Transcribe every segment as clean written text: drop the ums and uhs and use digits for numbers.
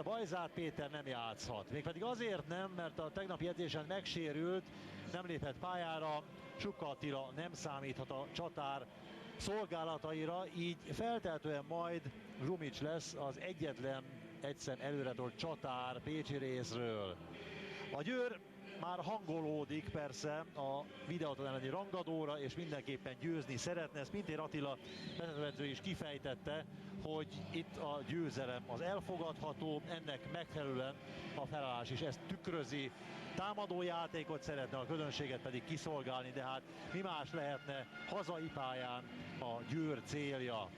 Bajzát Péter nem játszhat. Mégpedig azért nem, mert a tegnapi edzésen megsérült, nem léphet pályára, Sukka Attila nem számíthat a csatár szolgálataira, így feltehetően majd Grumics lesz az egyetlen egyszer előretolt csatár pécsi részről. A Győr már hangolódik persze a Videóton elleni rangadóra, és mindenképpen győzni szeretne. Ezt Pintér Attila vezetőedző is kifejtette, hogy itt a győzelem az elfogadható, ennek megfelelően a felállás is ezt tükrözi. Támadó játékot szeretne, a közönséget pedig kiszolgálni, de hát mi más lehetne hazai pályán a Győr célja.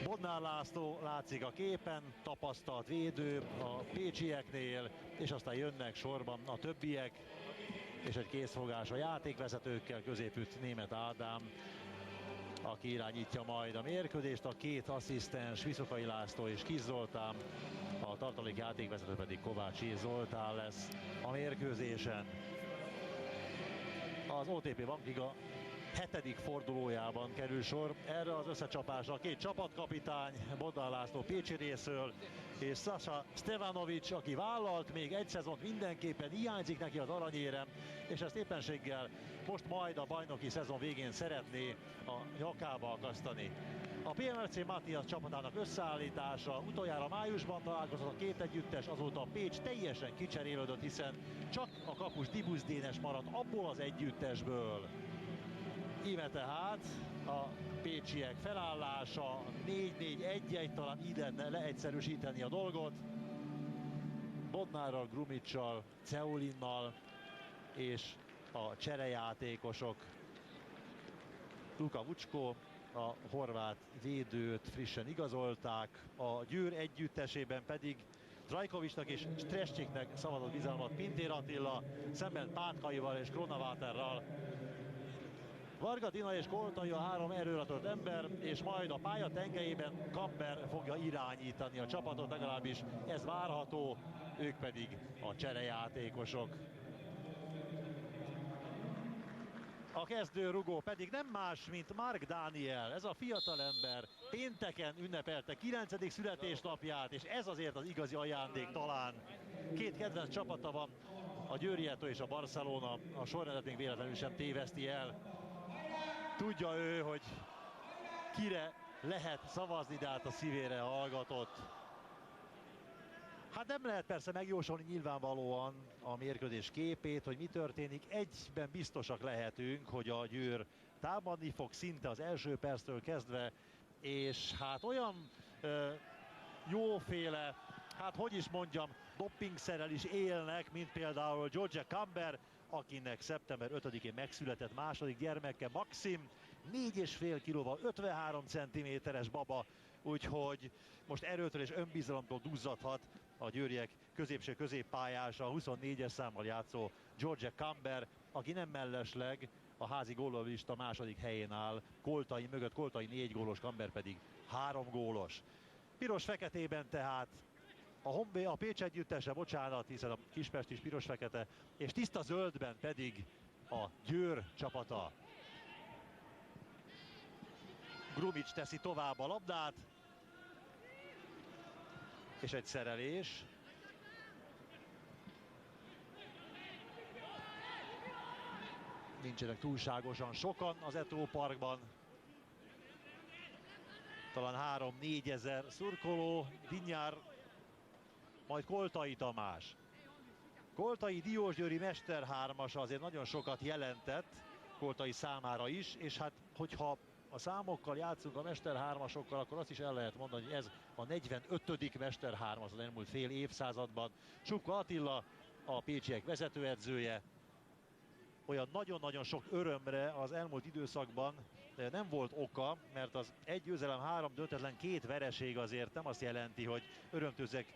Bodnár László látszik a képen, tapasztalt védő a pécsieknél, és aztán jönnek sorban a többiek, és egy készfogás a játékvezetőkkel, középütt Németh Ádám, aki irányítja majd a mérkőzést, a két asszisztens Viszokai László és Kiss Zoltán, a tartalék játékvezető pedig Kovácsi Zoltán lesz a mérkőzésen. Az OTP Bankliga 7. fordulójában kerül sor erre az összecsapásra. Két csapatkapitány, Bodnár László pécsi részről, és Sasa Stevanovic, aki vállalt még egy szezont, mindenképpen hiányzik neki az aranyérem, és ezt éppenséggel most majd a bajnoki szezon végén szeretné a nyakába akasztani. A PMFC Matthias csapatának összeállítása, utoljára májusban találkozott a két együttes, azóta a Pécs teljesen kicserélődött, hiszen csak a kapus Dibusz Dénes maradt abból az együttesből. Íme tehát a pécsiek felállása, 4-4-1-1, talán így lenne leegyszerűsíteni a dolgot. Bodnárral, Grumicsal, Ceulinnal és a cserejátékosok. Luka Vucsko, a horvát védőt frissen igazolták, a Győr együttesében pedig Trajkovicsnak és Strescsiknek szavazott bizalmat Pintér Attila, szemben Pátkaival és Kronaváterral. Varga Dina és Koltai a három erőratott ember, és majd a pálya tengelyében Kamber fogja irányítani a csapatot, legalábbis ez várható, ők pedig a cserejátékosok. A kezdőrugó pedig nem más, mint Mark Daniel. Ez a fiatalember pénteken ünnepelte 9. születésnapját, és ez azért az igazi ajándék talán. Két kedvenc csapata van, a Győriető és a Barcelona, a sorrendet még véletlenül sem téveszti el. Tudja ő, hogy kire lehet szavazni, de hát a szívére hallgatott. Hát nem lehet persze megjósolni nyilvánvalóan a mérkőzés képét, hogy mi történik. Egyben biztosak lehetünk, hogy a Győr támadni fog szinte az első perctől kezdve, és hát olyan jóféle, hát hogy is mondjam, doppingszerrel is élnek, mint például George Camber, akinek szeptember 5-én megszületett második gyermeke Maxim, 4,5 kilóval, 53 cm-es baba, úgyhogy most erőtől és önbizalomtól duzzadhat a győriek középső középpályása, 24-es számmal játszó George Camber, aki nem mellesleg a házi góllista második helyén áll, Koltai mögött, Koltai 4 gólos, Camber pedig 3 gólos. Piros-feketében tehát a Pécs együttese, bocsánat, hiszen a Kispest is piros-fekete, és tiszta zöldben pedig a Győr csapata. Grumics teszi tovább a labdát, és egy szerelés. Nincsenek túlságosan sokan az Etró Parkban. Talán 3-4 ezer szurkoló, Dinnyár, majd Koltai Tamás. Koltai diósgyőri mesterhármasa azért nagyon sokat jelentett Koltai számára is, és hát hogyha a számokkal játszunk, a mesterhármasokkal, akkor azt is el lehet mondani, hogy ez a 45. mesterhármas az elmúlt fél évszázadban. Sukka Attila, a pécsiek vezetőedzője, olyan nagyon-nagyon sok örömre az elmúlt időszakban nem volt oka, mert az egy győzelem, 3 döntetlen, 2 vereség azért nem azt jelenti, hogy örömtüzek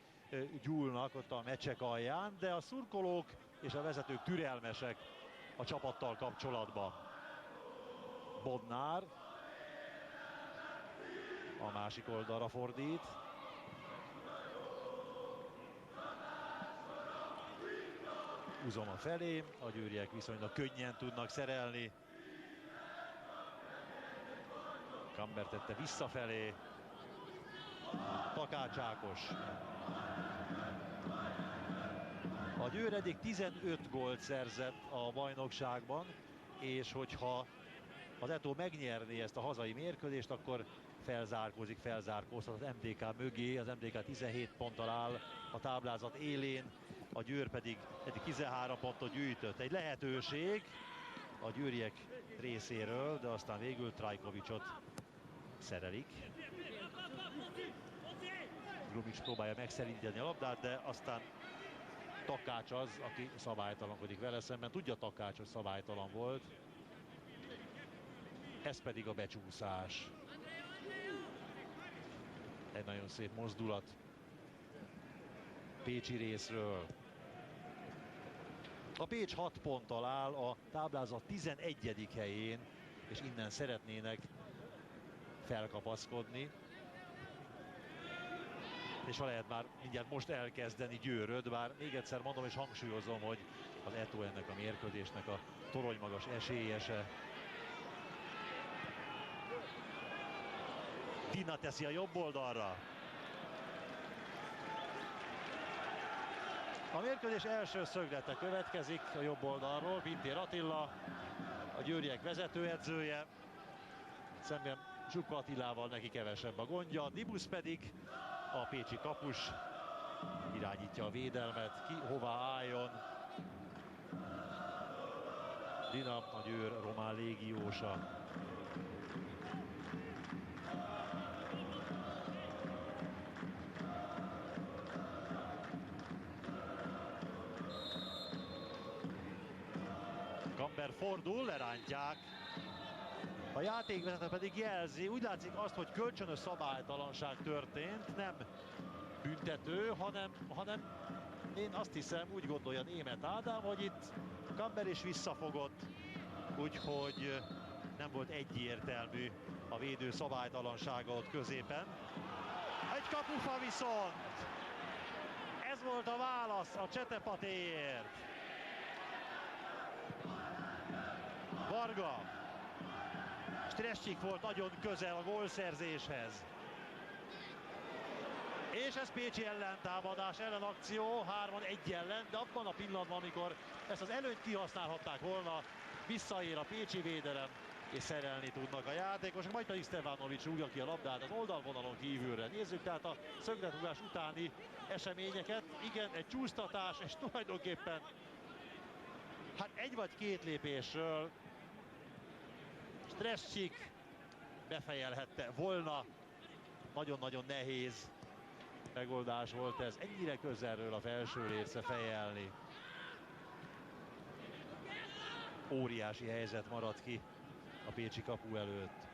gyúlnak ott a meccsek alján, de a szurkolók és a vezetők türelmesek a csapattal kapcsolatban. Bodnár a másik oldalra fordít. Uzoma felé, a győriek viszonylag könnyen tudnak szerelni. Camber tette visszafelé. Takács Ákos. A Győr eddig 15 gólt szerzett a bajnokságban, és hogyha az Eto megnyerné ezt a hazai mérkőzést, akkor felzárkózhat az MDK mögé. Az MDK 17 ponttal áll a táblázat élén, a Győr pedig eddig 13 pontot gyűjtött. Egy lehetőség a győriek részéről, de aztán végül Trajkovicsot szerelik. Grumics próbálja megszerinteni a labdát, de aztán Takács az, aki szabálytalankodik vele szemben. Tudja Takács, hogy szabálytalan volt. Ez pedig a becsúszás. Egy nagyon szép mozdulat pécsi részről. A Pécs 6 ponttal áll a táblázat 11. helyén, és innen szeretnének felkapaszkodni. És ha lehet már mindjárt most elkezdeni Győröt, bár még egyszer mondom és hangsúlyozom, hogy az Eto ennek a mérkőzésnek a toronymagas esélyese. Dina teszi a jobb oldalra. A mérkőzés első szöglete következik a jobb oldalról. Pintér Attila, a győriek vezetőedzője. Szemben Zsuka Attilával neki kevesebb a gondja. Dibusz pedig a pécsi kapus irányítja a védelmet, ki hová álljon. Dina, a Győr román légiósa. Gamber fordul, lerántják. A játékvezető pedig jelzi, úgy látszik azt, hogy kölcsönös szabálytalanság történt, nem büntető, hanem én azt hiszem, úgy gondolja Németh Ádám, hogy itt Gamber is visszafogott, úgyhogy nem volt egyértelmű a védő szabálytalansága ott középen. Egy kapufa viszont! Ez volt a válasz a Csetepatéért. Varga. Strescsik volt nagyon közel a gólszerzéshez. És ez pécsi ellentámadás, ellenakció, 3-1 ellen, de abban a pillanatban, amikor ezt az előnyt kihasználhatták volna, visszaér a pécsi védelem, és szerelni tudnak a játékosok, majd pedig Stevanovics rúgja ki a labdát az oldalvonalon kívülre. Nézzük tehát a szögletrugás utáni eseményeket. Igen, egy csúsztatás, és tulajdonképpen hát egy vagy két lépésről Strescsik befejelhette volna. Nagyon-nagyon nehéz megoldás volt ez, ennyire közelről a felső része fejelni. Óriási helyzet maradt ki a pécsi kapu előtt.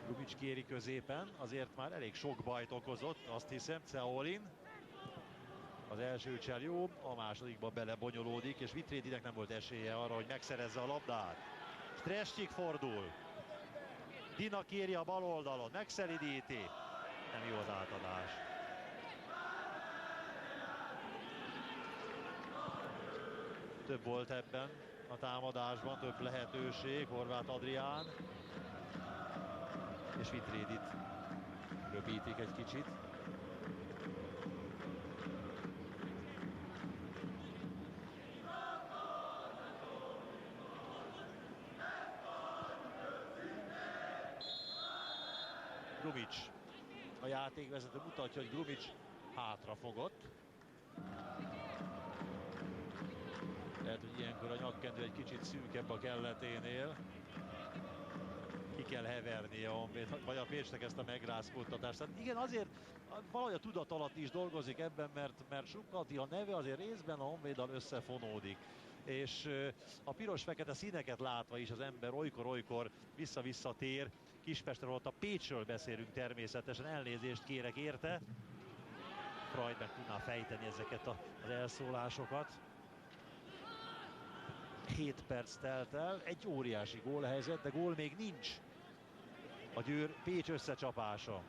Grumics kéri középen, azért már elég sok bajt okozott, azt hiszem, Ceolin. Az első csel jó, a másodikba belebonyolódik, és Vitrédinek nem volt esélye arra, hogy megszerezze a labdát. Strescsik fordul. Dina kéri a bal oldalon, megszelidíti. Nem jó az átadás. Több volt ebben a támadásban, több lehetőség. Horváth Adrián és Vitrédit röpítik egy kicsit. Grumics. A játékvezető mutatja, hogy Grumics hátrafogott. Lehet, hogy ilyenkor a nyakkendő egy kicsit szűkebb a kelleténél. Ki kell hevernie a Honvéd, vagy a Pécsnek ezt a megrázkódtatást. Tehát igen, azért valahogy a tudat alatt is dolgozik ebben, mert Zsuka Attila neve azért részben a Honvéddal összefonódik. És a piros-fekete színeket látva is az ember olykor-olykor vissza-vissza tér. Kispestről, ott a Pécsről beszélünk természetesen, elnézést kérek érte. Freud meg tudná fejteni ezeket az elszólásokat. 7 perc telt el, egy óriási gólhelyzet, de gól még nincs. A Győr Pécs összecsapása.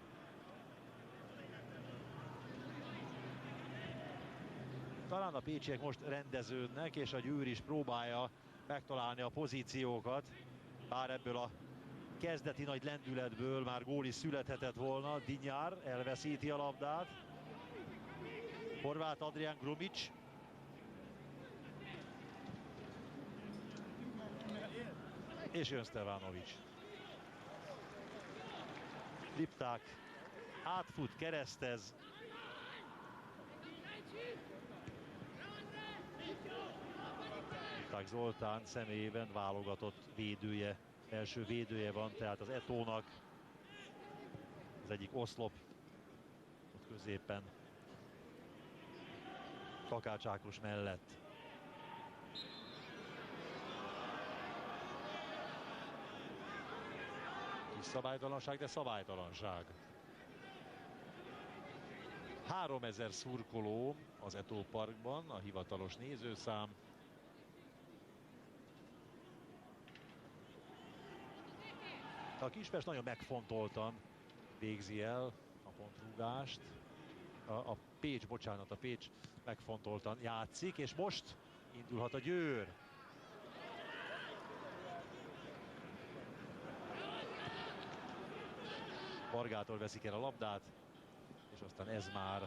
Talán a pécsiek most rendeződnek, és a Győr is próbálja megtalálni a pozíciókat, bár ebből a kezdeti nagy lendületből már gól is születhetett volna. Dinyár elveszíti a labdát. Horváth Adrián Grumic. És jön Stevanovic. Lipták átfut, keresztez. Lipták Zoltán személyében válogatott védője, első védője van, tehát az Etónak az egyik oszlop ott középen Takács Ákos mellett. Kis szabálytalanság, de szabálytalanság. 3000 szurkoló az Etó Parkban, a hivatalos nézőszám. A Kispest nagyon megfontoltan végzi el a pontrúgást. A Pécs, bocsánat, a Pécs megfontoltan játszik, és most indulhat a Győr. Vargától veszik el a labdát, és aztán ez már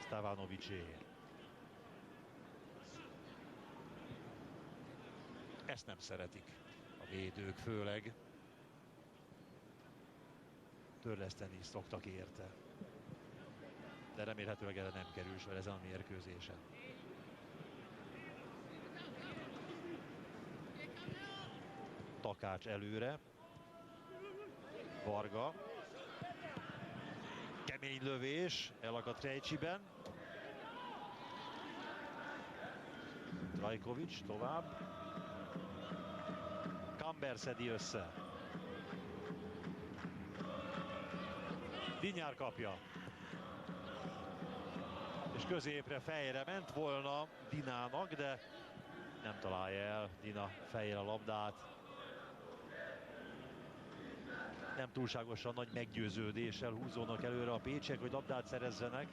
Stevanovicsé. Ezt nem szeretik a védők főleg. Törleszteni is szoktak érte. De remélhetőleg erre nem kerül sor ezen a mérkőzésen. Takács előre. Varga. Kemény lövés, elakadt Krejcsiben. Trajkovics tovább. Kamber szedi össze. Dinyár kapja. És középre, fejre ment volna Dinának, de nem találja el Dina fejjel a labdát. Nem túlságosan nagy meggyőződéssel húzódnak előre a pécsiek, hogy labdát szerezzenek.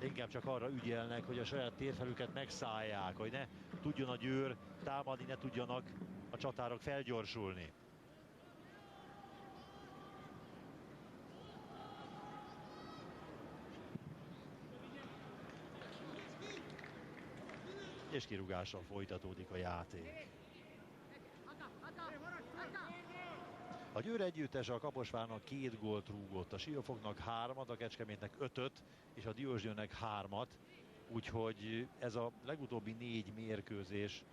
Inkább csak arra ügyelnek, hogy a saját térfelüket megszállják, hogy ne tudjon a Győr támadni, ne tudjanak a csatárok felgyorsulni. És kirúgással folytatódik a játék. A Győr együttes a Kaposvárnak 2 gólt rúgott, a Siófoknak 3-at, a Kecskemétnek 5-öt, és a Diósgyőrnek 3-at. Úgyhogy ez a legutóbbi 4 mérkőzés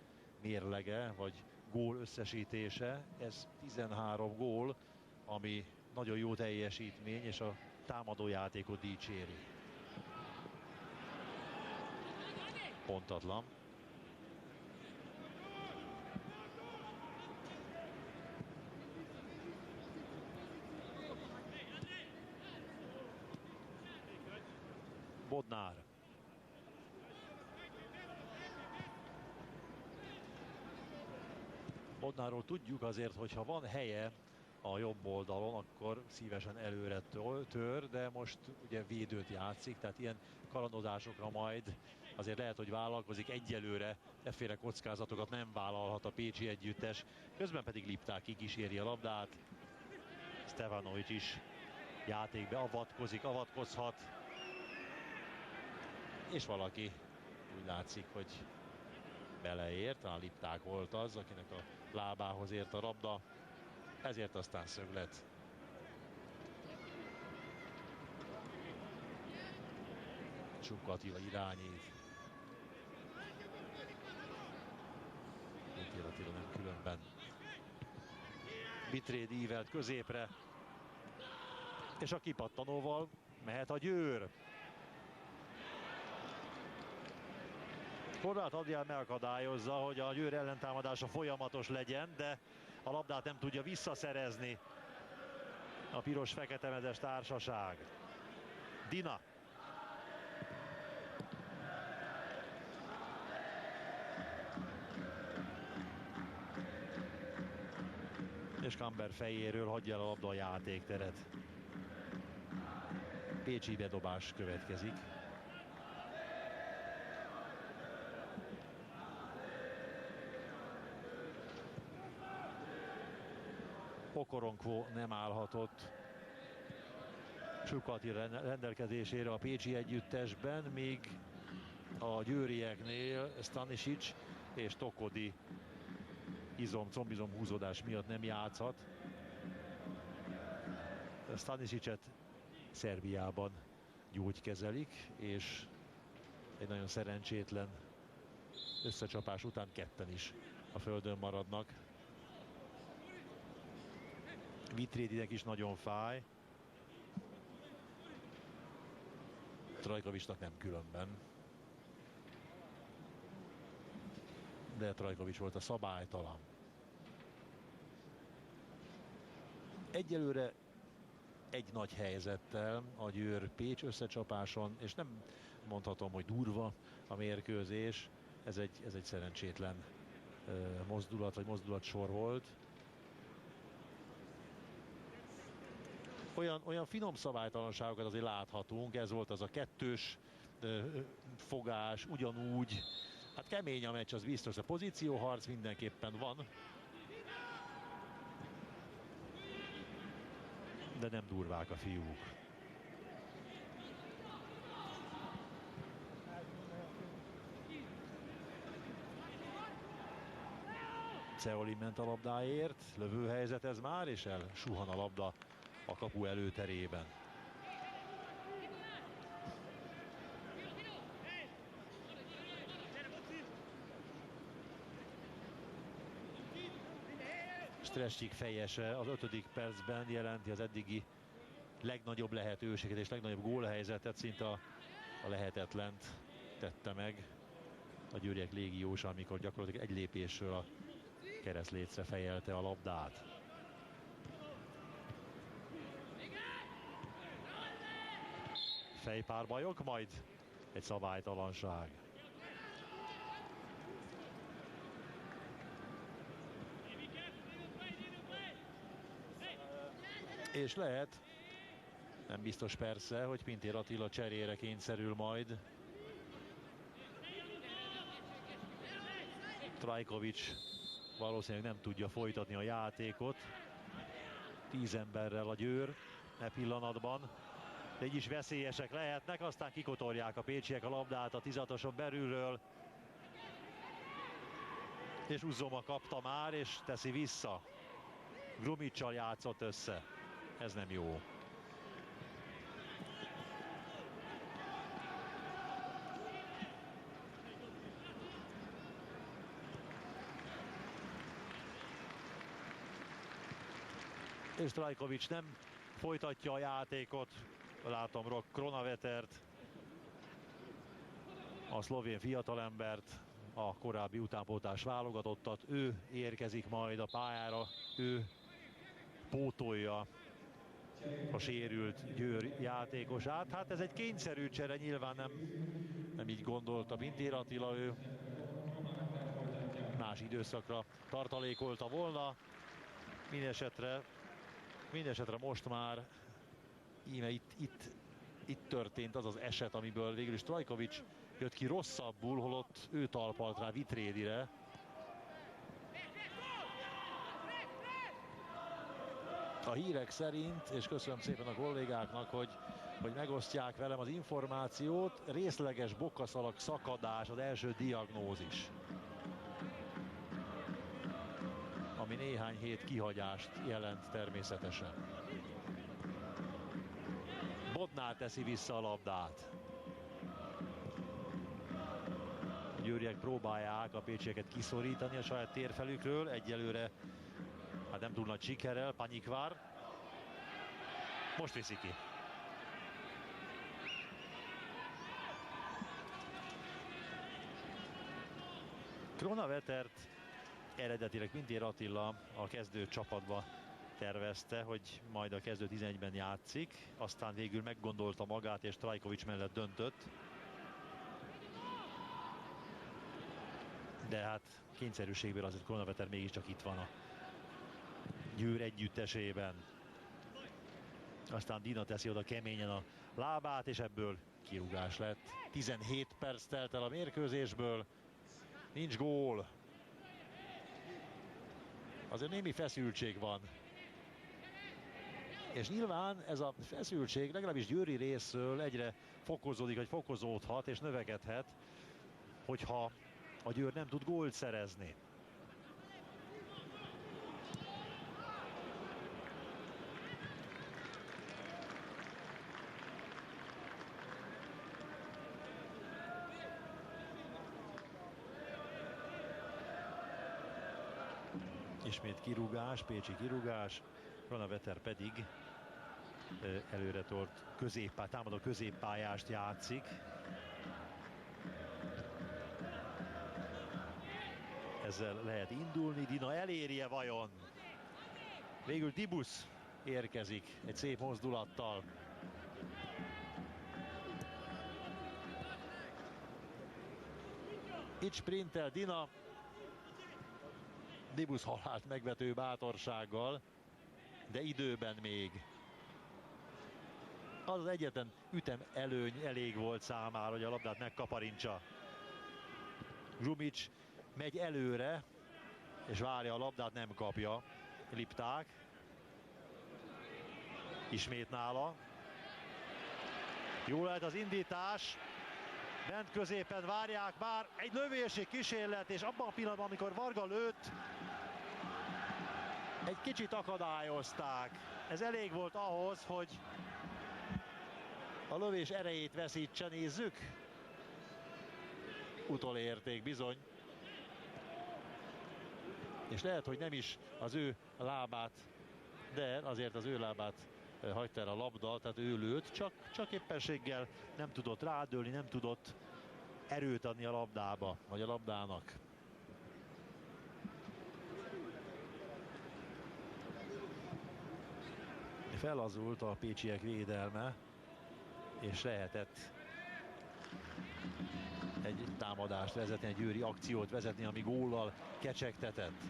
mérlege, vagy gól összesítése, ez 13 gól, ami nagyon jó teljesítmény, és a támadójátékot dicséri. Pontatlan. Bodnár. Bodnárról tudjuk azért, hogyha van helye a jobb oldalon, akkor szívesen előre tör, de most ugye védőt játszik, tehát ilyen kalandozásokra majd azért lehet, hogy vállalkozik. Egyelőre efféle kockázatokat nem vállalhat a pécsi együttes, közben pedig Lipták kikíséri a labdát. Stevanovic is játékbe avatkozhat, és valaki úgy látszik, hogy beleért, talán Lipták volt az, akinek a lábához ért a labda, ezért aztán szöglet. Csuka Attila irányít. Attila nem különben. Bitréd ívelt középre, és a kipattanóval mehet a Győr. Horváth Adrián megakadályozza, hogy a Győr ellentámadása folyamatos legyen, de a labdát nem tudja visszaszerezni a piros-fekete-mezes társaság. Dina. És Kamber fejéről hagyja el a labda a játékteret. Pécsi bedobás következik. Okoronkvo nem állhatott Sukati rendelkezésére a pécsi együttesben, míg a győrieknél Stanisic és Tokodi combizom húzódás miatt nem játszhat. Stanisicet Szerbiában gyógykezelik, és egy nagyon szerencsétlen összecsapás után ketten is a földön maradnak. Vitrédinek is nagyon fáj. Trajkovicsnak nem különben. De Trajkovics volt a szabálytalan. Egyelőre egy nagy helyzettel a Győr-Pécs összecsapáson, és nem mondhatom, hogy durva a mérkőzés. Ez egy szerencsétlen mozdulat, vagy mozdulatsor volt. Olyan finom szabálytalanságokat azért láthatunk, ez volt az a kettős fogás, ugyanúgy. Hát kemény a meccs, az biztos, a pozícióharc mindenképpen van. De nem durvák a fiúk. Ceolin ment a labdáért, lövőhelyzet ez már, és elsuhan a labda a kapu előterében. Strescsik fejese az 5. percben jelenti az eddigi legnagyobb lehetőséget és legnagyobb gólhelyzetet, szinte a lehetetlent tette meg a győriek légiósa, amikor gyakorlatilag egy lépésről a keresztlécre fejelte a labdát. Fejpárbajok, majd egy szabálytalanság. És lehet, nem biztos persze, hogy Pintér Attila cserére kényszerül majd. Trajkovics valószínűleg nem tudja folytatni a játékot. 10 emberrel a Győr e pillanatban. De így is veszélyesek lehetnek, aztán kikotorják a pécsiek a labdát a 16-oson belülről. És Uzzoma kapta már, és teszi vissza. Grumicsal játszott össze. Ez nem jó. És Trajkovics nem folytatja a játékot. Látom Kronavetert, a szlovén fiatalembert, a korábbi utánpótlás válogatottat. Ő érkezik majd a pályára, ő pótolja a sérült Győr játékosát. Hát ez egy kényszerű csere, nyilván nem így gondolta Pintér Attila, ő más időszakra tartalékolta volna. Mindenesetre most már íme itt történt az az eset, amiből végül is Trajkovics jött ki rosszabbul, holott ő talpalt rá Vitrédire. A hírek szerint, és köszönöm szépen a kollégáknak, hogy megosztják velem az információt, részleges bokkaszalag szakadás az első diagnózis, ami néhány hét kihagyást jelent természetesen. Bodnár teszi vissza a labdát. A győriek próbálják a pécsieket kiszorítani a saját térfelükről, egyelőre hát nem túl nagy sikerrel. Panyikvár most viszi ki. Kronavetert eredetileg Pintér Attila a kezdő csapatba tervezte, hogy majd a kezdő 11-ben játszik, aztán végül meggondolta magát és Trajkovics mellett döntött. De hát kényszerűségből azért Kronaveter mégiscsak itt van a Győr együttesében. Aztán Dina teszi oda keményen a lábát, és ebből kirúgás lett. 17 perc telt el a mérkőzésből, nincs gól. Azért némi feszültség van. És nyilván ez a feszültség legalábbis Győri részről egyre fokozódik, vagy fokozódhat és növekedhet, hogyha a Győr nem tud gólt szerezni. Ismét kirúgás, pécsi kirúgás, Ranaveter pedig előre tort támadó középpályást játszik. Ezzel lehet indulni, Dina elérje vajon? Végül Dibusz érkezik egy szép mozdulattal. Itt sprintel Dina. Dibusz halált megvető bátorsággal, de időben még. Az egyetlen ütem előny elég volt számára, hogy a labdát megkaparintsa. Zsumics megy előre, és várja a labdát, nem kapja. Lipták. Ismét nála. Jó lehet az indítás. Bent középen várják már. Egy lövési kísérlet, és abban a pillanatban, amikor Varga lőtt, egy kicsit akadályozták. Ez elég volt ahhoz, hogy a lövés erejét veszítse. Nézzük. Utolérték bizony. És lehet, hogy nem is az ő lábát, de azért az ő lábát hagyta el a labda, tehát ő lőtt, csak éppenséggel nem tudott rádőlni, nem tudott erőt adni a labdába, vagy a labdának. Felazult a pécsiek védelme, és lehetett egy támadást vezetni, egy győri akciót vezetni, ami góllal kecsegtetett.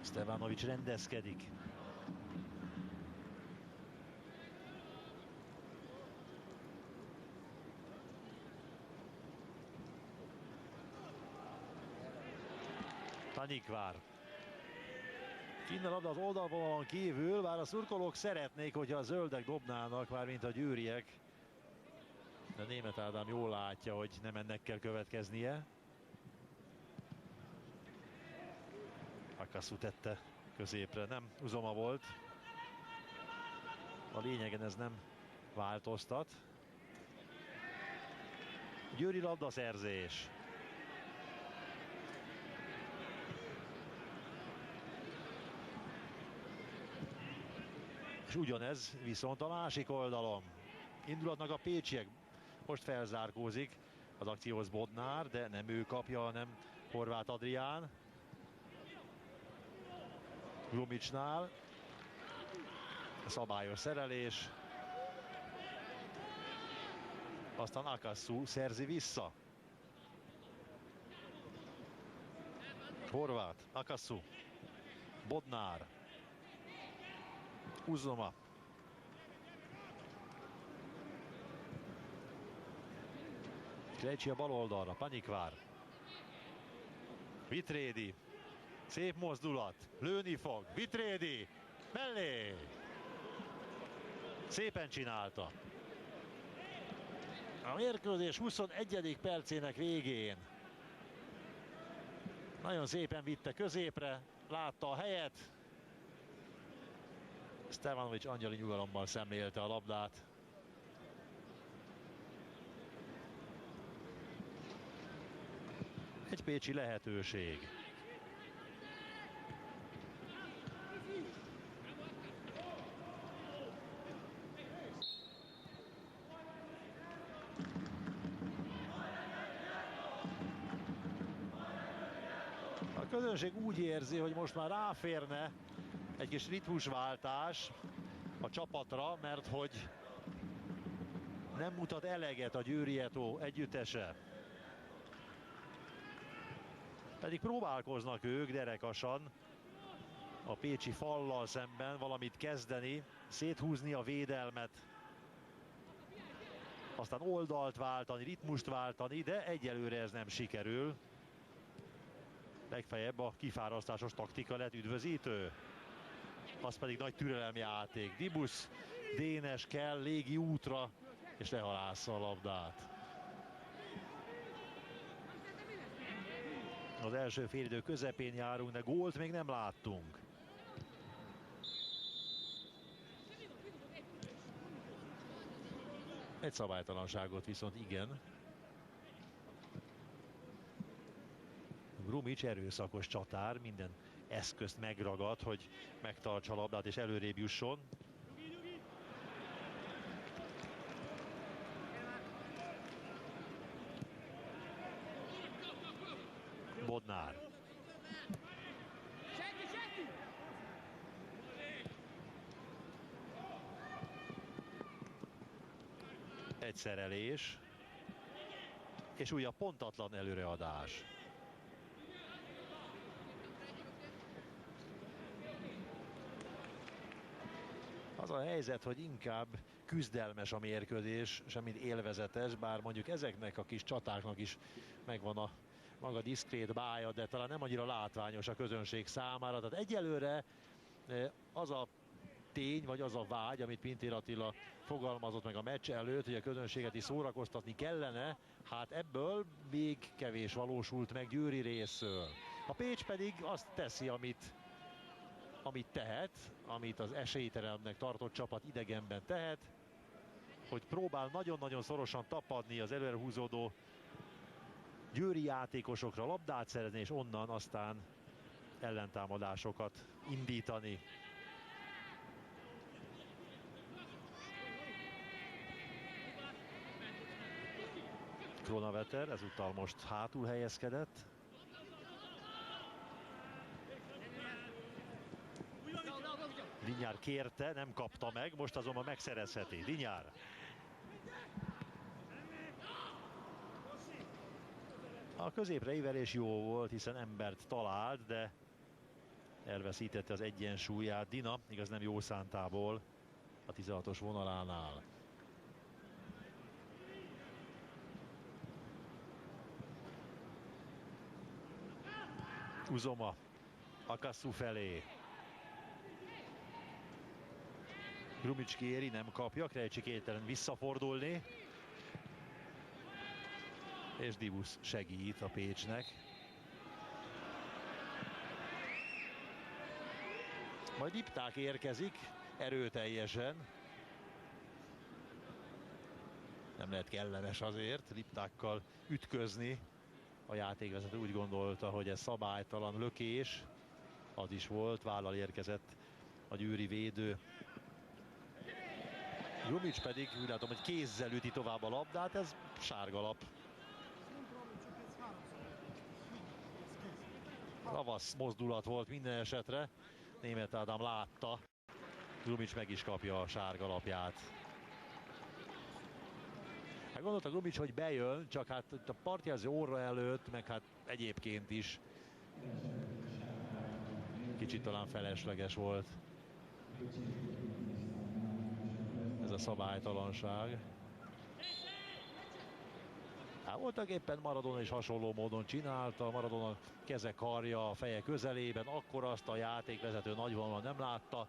Stevanovics rendezkedik. Panikvár. Kinn a labda az oldalvonalon kívül, bár a szurkolók szeretnék, hogyha a zöldek dobnának, mármint a győriek. De Németh Ádám jól látja, hogy nem ennek kell következnie. Akasu tette középre, nem Uzoma volt. A lényegen ez nem változtat. Győri labdaszerzés. És ugyanez viszont a másik oldalon. Indulatnak a pécsiek. Most felzárkózik az akcióhoz Bodnár, de nem ő kapja, hanem Horváth Adrián. Zsumicsnál. Szabályos szerelés. Aztán Akasu szerzi vissza. Horváth, Akasu, Bodnár, Uzoma. Krejcsi a bal oldalra, Panikvár. Vitrédi. Szép mozdulat, lőni fog, Vitrédi, mellé. Szépen csinálta. A mérkőzés 21. percének végén nagyon szépen vitte középre, látta a helyet. Stevanovics angyali nyugalommal szemlélte a labdát. Egy pécsi lehetőség. A közönség úgy érzi, hogy most már ráférne egy kis ritmusváltás a csapatra, mert hogy nem mutat eleget a Győri Eto együttese. Pedig próbálkoznak ők derekasan a pécsi fallal szemben valamit kezdeni, széthúzni a védelmet, aztán oldalt váltani, ritmust váltani, de egyelőre ez nem sikerül. Legfeljebb a kifárasztásos taktika lett üdvözítő. Az pedig nagy türelemjáték. Dibusz, Dénes kell légi útra, és lehalásza a labdát. Az első félidő közepén járunk, de gólt még nem láttunk. Egy szabálytalanságot viszont igen. Grumic erőszakos csatár, minden eszközt megragad, hogy megtartsa a labdát és előrébb jusson. Bodnár. Egy szerelés, és újabb pontatlan előreadás. Az a helyzet, hogy inkább küzdelmes a mérkőzés, semmint élvezetes, bár mondjuk ezeknek a kis csatáknak is megvan a maga diszkrét bája, de talán nem annyira látványos a közönség számára. Tehát egyelőre az a tény, vagy az a vágy, amit Pintér Attila fogalmazott meg a meccs előtt, hogy a közönséget is szórakoztatni kellene, hát ebből még kevés valósult meg Győri részről. A Pécs pedig azt teszi, amit tehet, amit az esélytelennek tartott csapat idegenben tehet, hogy próbál nagyon-nagyon szorosan tapadni az előre húzódó győri játékosokra, labdát szerezni, és onnan aztán ellentámadásokat indítani. Kronaveter ezúttal most hátul helyezkedett. Dinyár kérte, nem kapta meg, most azonban megszerezheti. Dinyár. A középre ívelés jó volt, hiszen embert talált, de elveszítette az egyensúlyát Dina, igaz nem jó szántából a 16-os vonalánál. Uzoma Akassu felé. Grumic kéri, nem kapja, Krejci képtelen visszafordulni. És Dibusz segít a Pécsnek. Majd Lipták érkezik, erőteljesen. Nem lehet kellemes azért Liptákkal ütközni. A játékvezető úgy gondolta, hogy ez szabálytalan lökés. Az is volt, vállal érkezett a győri védő. Grumic pedig úgy látom, hogy kézzel üti tovább a labdát, ez sárgalap. Ravasz mozdulat volt minden esetre. Németh Ádám látta. Grumic meg is kapja a sárgalapját. Hát gondolta Grumic, hogy bejön, csak hát a partjelző óra előtt, meg hát egyébként is kicsit talán felesleges volt ez a szabálytalanság. Hát voltak éppen Maradona is hasonló módon csinálta, Maradona keze karja a feje közelében, akkor azt a játékvezető nagyvonalon nem látta.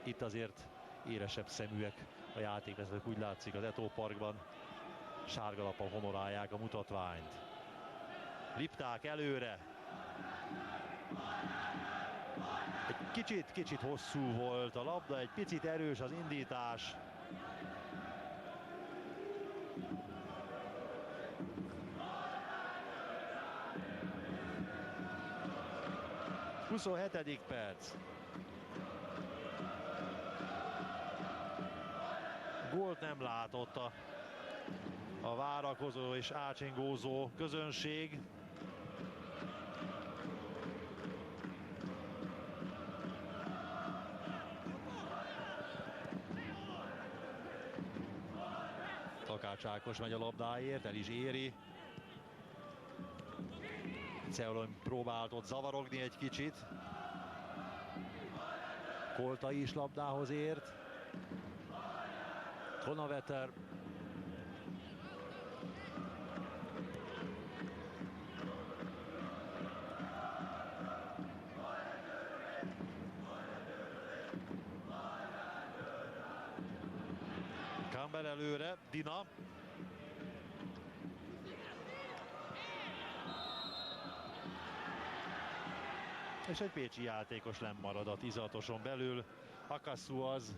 Itt azért élesebb szeműek a játékvezetők, úgy látszik az Eto Parkban. Sárgalappal honorálják a mutatványt. Lipták előre. Egy kicsit hosszú volt a labda, egy picit erős az indítás. A 27. perc. Gólt nem látott a várakozó és ácsingózó közönség. Takács Ákos megy a labdáért, el is éri. Ceolom próbált ott zavarogni egy kicsit. Koltai is labdához ért. Konaveter. Kamber előre, Dina. És egy pécsi játékos lemarad a 16-oson belül. Akasu az.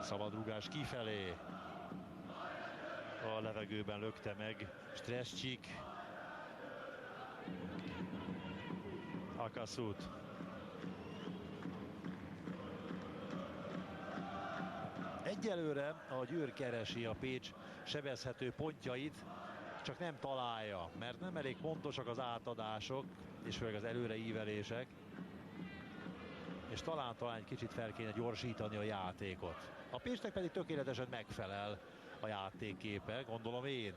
Szabadrugás kifelé. A levegőben lökte meg Strescsik Akasut. Egyelőre a Győr keresi a Pécs sebezhető pontjait, csak nem találja, mert nem elég pontosak az átadások, és főleg az előreívelések, és talán egy kicsit fel kéne gyorsítani a játékot. A Pécsnek pedig tökéletesen megfelel a játékképe, gondolom én.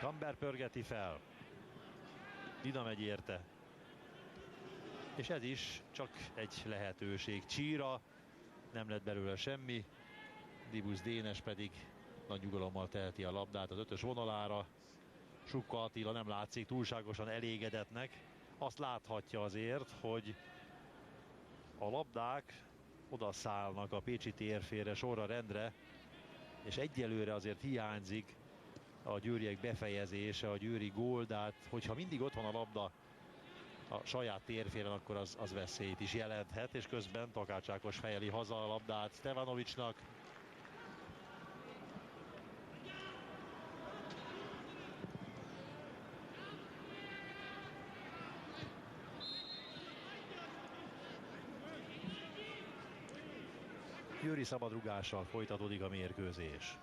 Kamber pörgeti fel. Dina megy érte. És ez is csak egy lehetőség. Csíra, nem lett belőle semmi. Dibusz Dénes pedig nagy nyugalommal teheti a labdát az 5-ös vonalára. Sukka Attila nem látszik túlságosan elégedetnek. Azt láthatja azért, hogy a labdák odaszállnak a pécsi térfélre, sorra rendre, és egyelőre azért hiányzik a győriek befejezése, a győri gól, de hát, hogyha mindig ott van a labda a saját térfélen, akkor az veszélyt is jelenthet, és közben Takács Ákos fejeli haza a labdát Stevanovicsnak. Győri szabadrugással folytatódik a mérkőzés.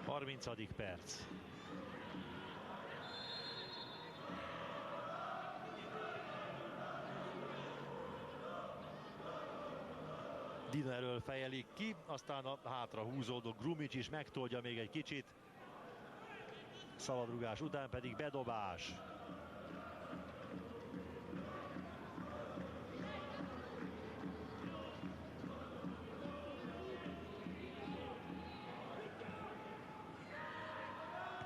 Harmincadik perc. Dina elől fejelik ki, aztán a hátra húzódó Grumics is megtoldja még egy kicsit. Szabadrugás után pedig bedobás.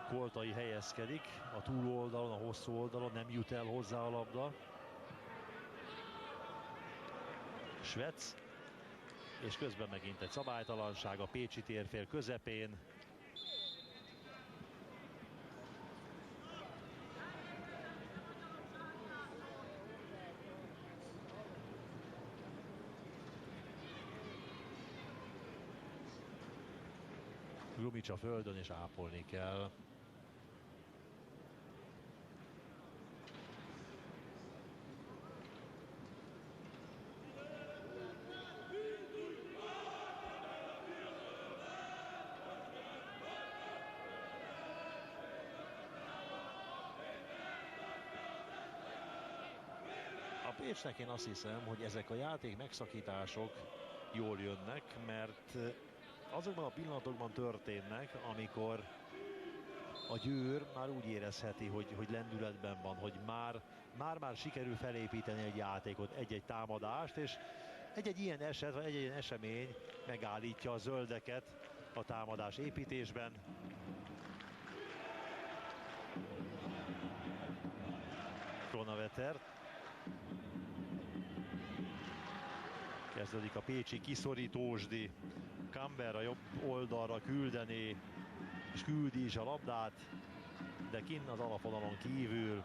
Koltai helyezkedik a túloldalon, a hosszú oldalon, nem jut el hozzá a labda. Svec. És közben megint egy szabálytalanság a pécsi térfél közepén. Grumics a földön, és ápolni kell. A Pécsnek én azt hiszem, hogy ezek a játék megszakítások jól jönnek, mert azokban a pillanatokban történnek, amikor a Győr már úgy érezheti, hogy lendületben van, hogy már sikerül felépíteni egy játékot, egy-egy támadást, és egy-egy ilyen eset, vagy egy-egy ilyen esemény megállítja a zöldeket a támadás építésben. Konaveter. Kezdődik a pécsi kiszorítósdi. Kamber a jobb oldalra küldeni, és küldi is a labdát, de kinn az alapvonalon kívül.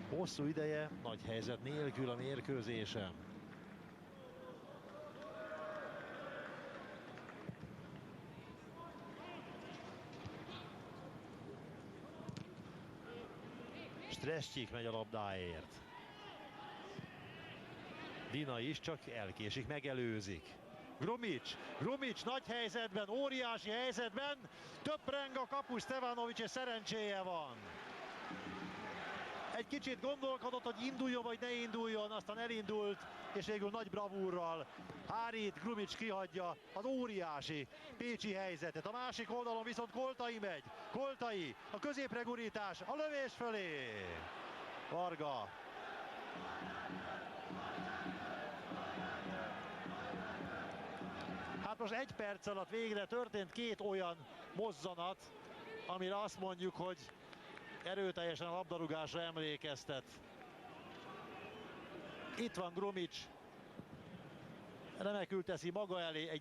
Hosszú ideje, nagy helyzet nélkül a mérkőzésen. Stresstyik megy a labdáért. Dina is, csak elkésik, megelőzik. Grumic nagy helyzetben, óriási helyzetben, töpreng a kapus Stevanovic, és szerencséje van. Egy kicsit gondolkodott, hogy induljon vagy ne induljon, aztán elindult, és végül nagy bravúrral hárít, Grumic kihagyja az óriási pécsi helyzetet. A másik oldalon viszont Koltai megy. Koltai, a középre gurítás, a lövés fölé. Varga. Hát most 1 perc alatt végre történt 2 olyan mozzanat, amire azt mondjuk, hogy erőteljesen a labdarúgásra emlékeztet. Itt van Grumic, remekül teszi maga elé,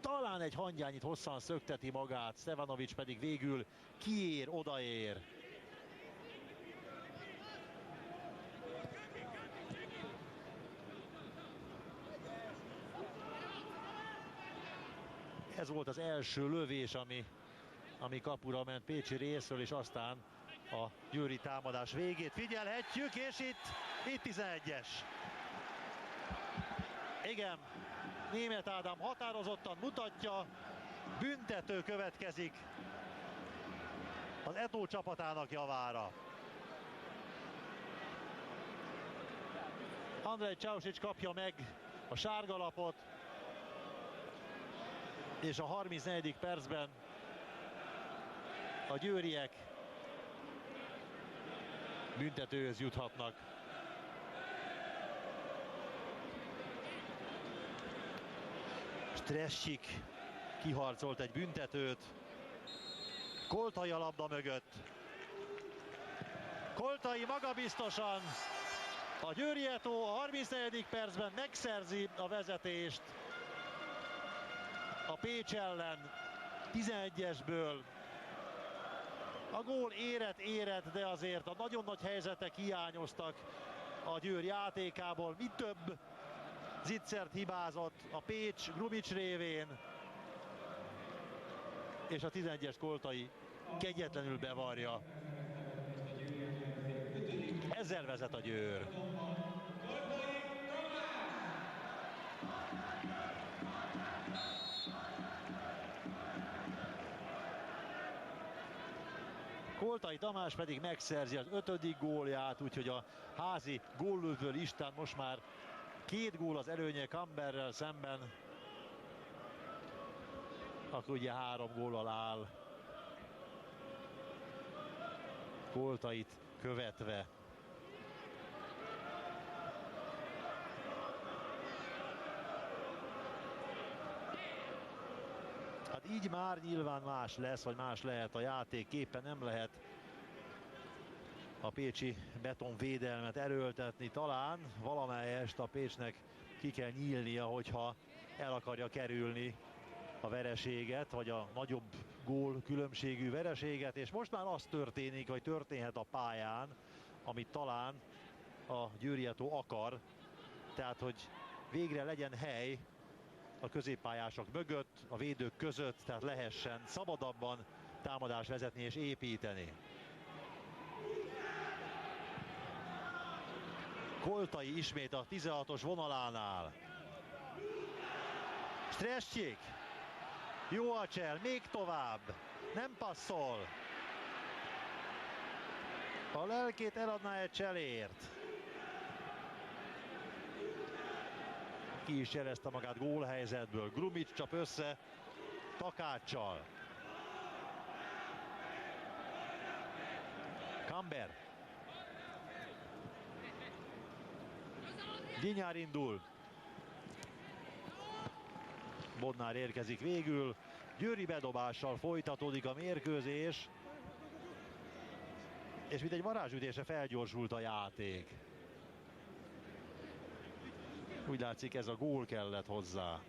talán egy hangyányit hosszan szökteti magát, Stevanovic pedig végül kiér, odaér. Ez volt az első lövés, ami kapura ment pécsi részről, és aztán a győri támadás végét figyelhetjük, és itt 11-es. Igen, Németh Ádám határozottan mutatja, büntető következik az Eto csapatának javára. Andrej Causics kapja meg a sárgalapot, és a 34. percben a győriek büntetőhöz juthatnak. Stresstyik kiharcolt egy büntetőt. Koltai a labda mögött. Koltai magabiztosan. A Győri Eto a 34. percben megszerzi a vezetést a Pécs ellen 11-esből. A gól érett, de azért a nagyon nagy helyzetek hiányoztak a Győr játékából. Mi több, Zitzert hibázott a Pécs Grumic révén, és a 11-es Koltai kegyetlenül bevarja. Ezzel vezet a Győr. Koltai Tamás pedig megszerzi az 5. gólját, úgyhogy a házi góllövő listán most már 2 gól az előnye Camberrel szemben, akkor ugye 3 góllal áll Koltait követve. Hát így már nyilván más lesz, vagy más lehet a játék, képen nem lehet a pécsi betonvédelmet erőltetni. Talán valamelyest a Pécsnek ki kell nyílnia, hogyha el akarja kerülni a vereséget, vagy a nagyobb gól különbségű vereséget, és most már az történik, vagy történhet a pályán, amit talán a Győri Eto akar, tehát hogy végre legyen hely a középpályások mögött, a védők között, tehát lehessen szabadabban támadást vezetni és építeni. Koltai ismét a 16-os vonalánál. Stresstyik. Jó a csel, még tovább. Nem passzol. A lelkét eladná egy cselért. Ki is jelezte magát gólhelyzetből. Grumic csap össze Takáccsal. Camber. Dinyár indul. Bodnár érkezik végül. Győri bedobással folytatódik a mérkőzés. És mint egy varázsütésre felgyorsult a játék. Úgy látszik, ez a gól kellett hozzá.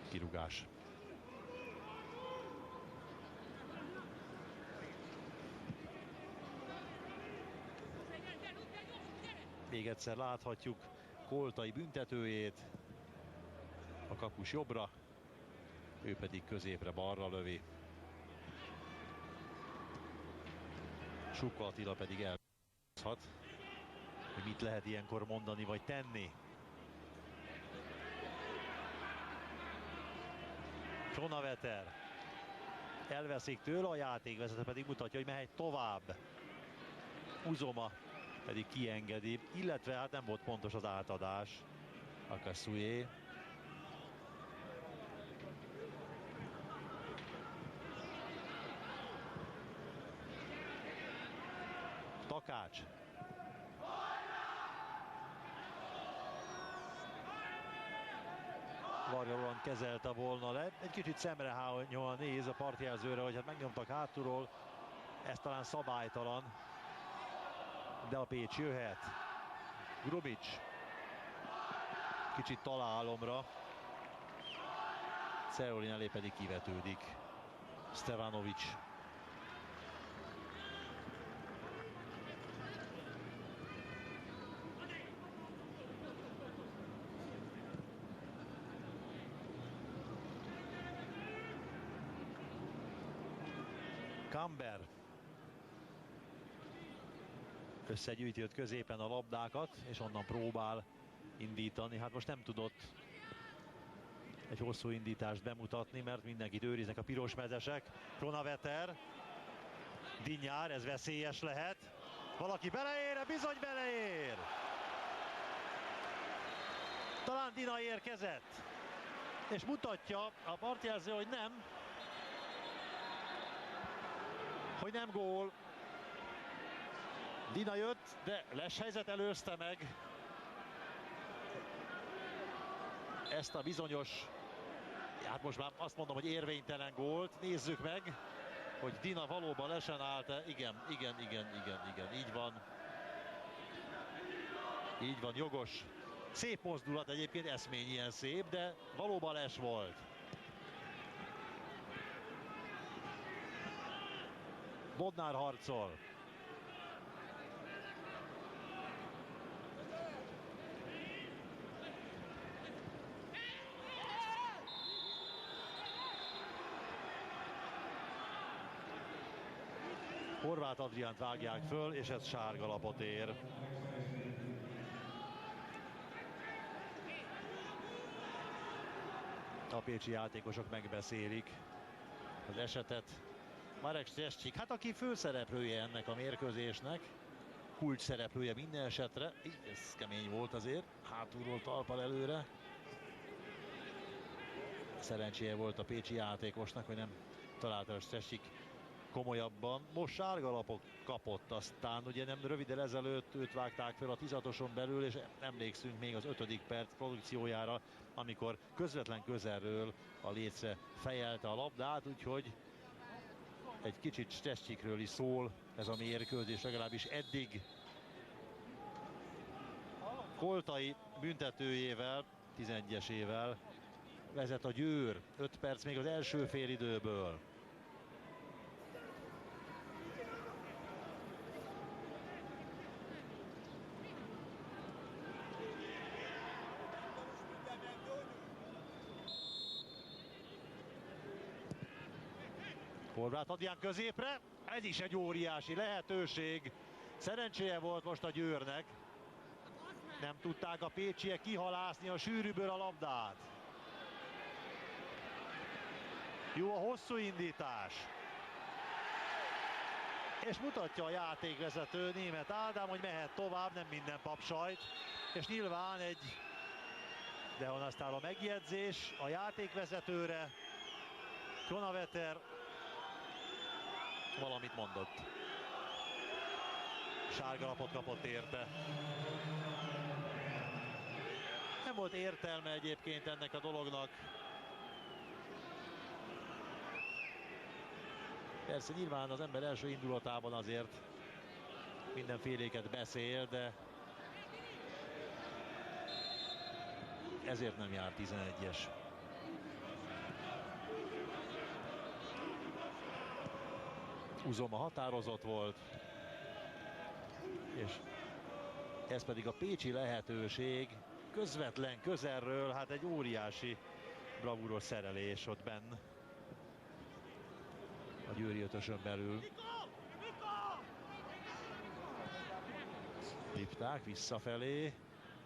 Kirúgás. Még egyszer láthatjuk Koltai büntetőjét, a kapus jobbra, ő pedig középre balra lövi. Sukka Attila pedig elhozhat, hogy mit lehet ilyenkor mondani vagy tenni. Kronaveter elveszik tőle, a játékvezető pedig mutatja, hogy mehet tovább. Uzoma pedig kiengedi, illetve hát nem volt pontos az átadás. Akasué. Takács. Varga Roland kezelte volna le. Egy kicsit szemrehányóan néz a partjelzőre, hogy hát megnyomtak hátulról. Ez talán szabálytalan. De a Pécs jöhet. Grubic. Kicsit találomra. Szeolin elé pedig kivetődik Stevanovic. Kamber összegyűjti ott középen a labdákat, és onnan próbál indítani. Hát most nem tudott egy hosszú indítást bemutatni, mert mindenkit őriznek a piros mezesek. Kronaveter, Dinyár, ez veszélyes lehet. Valaki beleér, bizony beleér! Talán Dina érkezett, és mutatja a partjelző, hogy nem. Hogy nem gól. Dina jött, de Les helyzet előzte meg ezt a bizonyos, hát most már azt mondom, hogy érvénytelen gólt. Nézzük meg, hogy Dina valóban lesen állt-e. Igen, így van. Így van, jogos. Szép mozdulat egyébként, eszmény ilyen szép, de valóban les volt. Bodnár harcol. Horváth Adriánt vágják föl, és ez sárga lapot ér. A pécsi játékosok megbeszélik az esetet. Marek Strescsik, hát aki főszereplője ennek a mérkőzésnek, kulcs szereplője minden esetre. Ez kemény volt azért, hátulról talpal előre. Szerencséje volt a pécsi játékosnak, hogy nem találta a Strescsik komolyabban. Most sárga lapot kapott, aztán ugye nem röviddel ezelőtt őt vágták fel a 16-oson belül, és emlékszünk még az 5. perc produkciójára, amikor közvetlen közelről a Léce fejelte a labdát, úgyhogy egy kicsit Strescsikről is szól ez a mérkőzés, legalábbis eddig. Koltai büntetőjével, 11-esével vezet a Győr, 5 perc még az első félidőből. Horváth Adrián középre, ez is egy óriási lehetőség. Szerencséje volt most a Győrnek. Nem tudták a pécsiek kihalászni a sűrűből a labdát. Jó a hosszú indítás. És mutatja a játékvezető, Németh Ádám, hogy mehet tovább, nem minden papsajt. És nyilván egy dehonestáló megjegyzés a játékvezetőre. Kronaveter valamit mondott. Sárga lapot kapott érte. Nem volt értelme egyébként ennek a dolognak. Persze nyilván az ember első indulatában azért mindenféléket beszél, de ezért nem jár 11-es. Uzoma határozott volt, és ez pedig a pécsi lehetőség, közvetlen közelről, hát egy óriási bravúros szerelés ott benn a győri ötösön belül. Lipták visszafelé,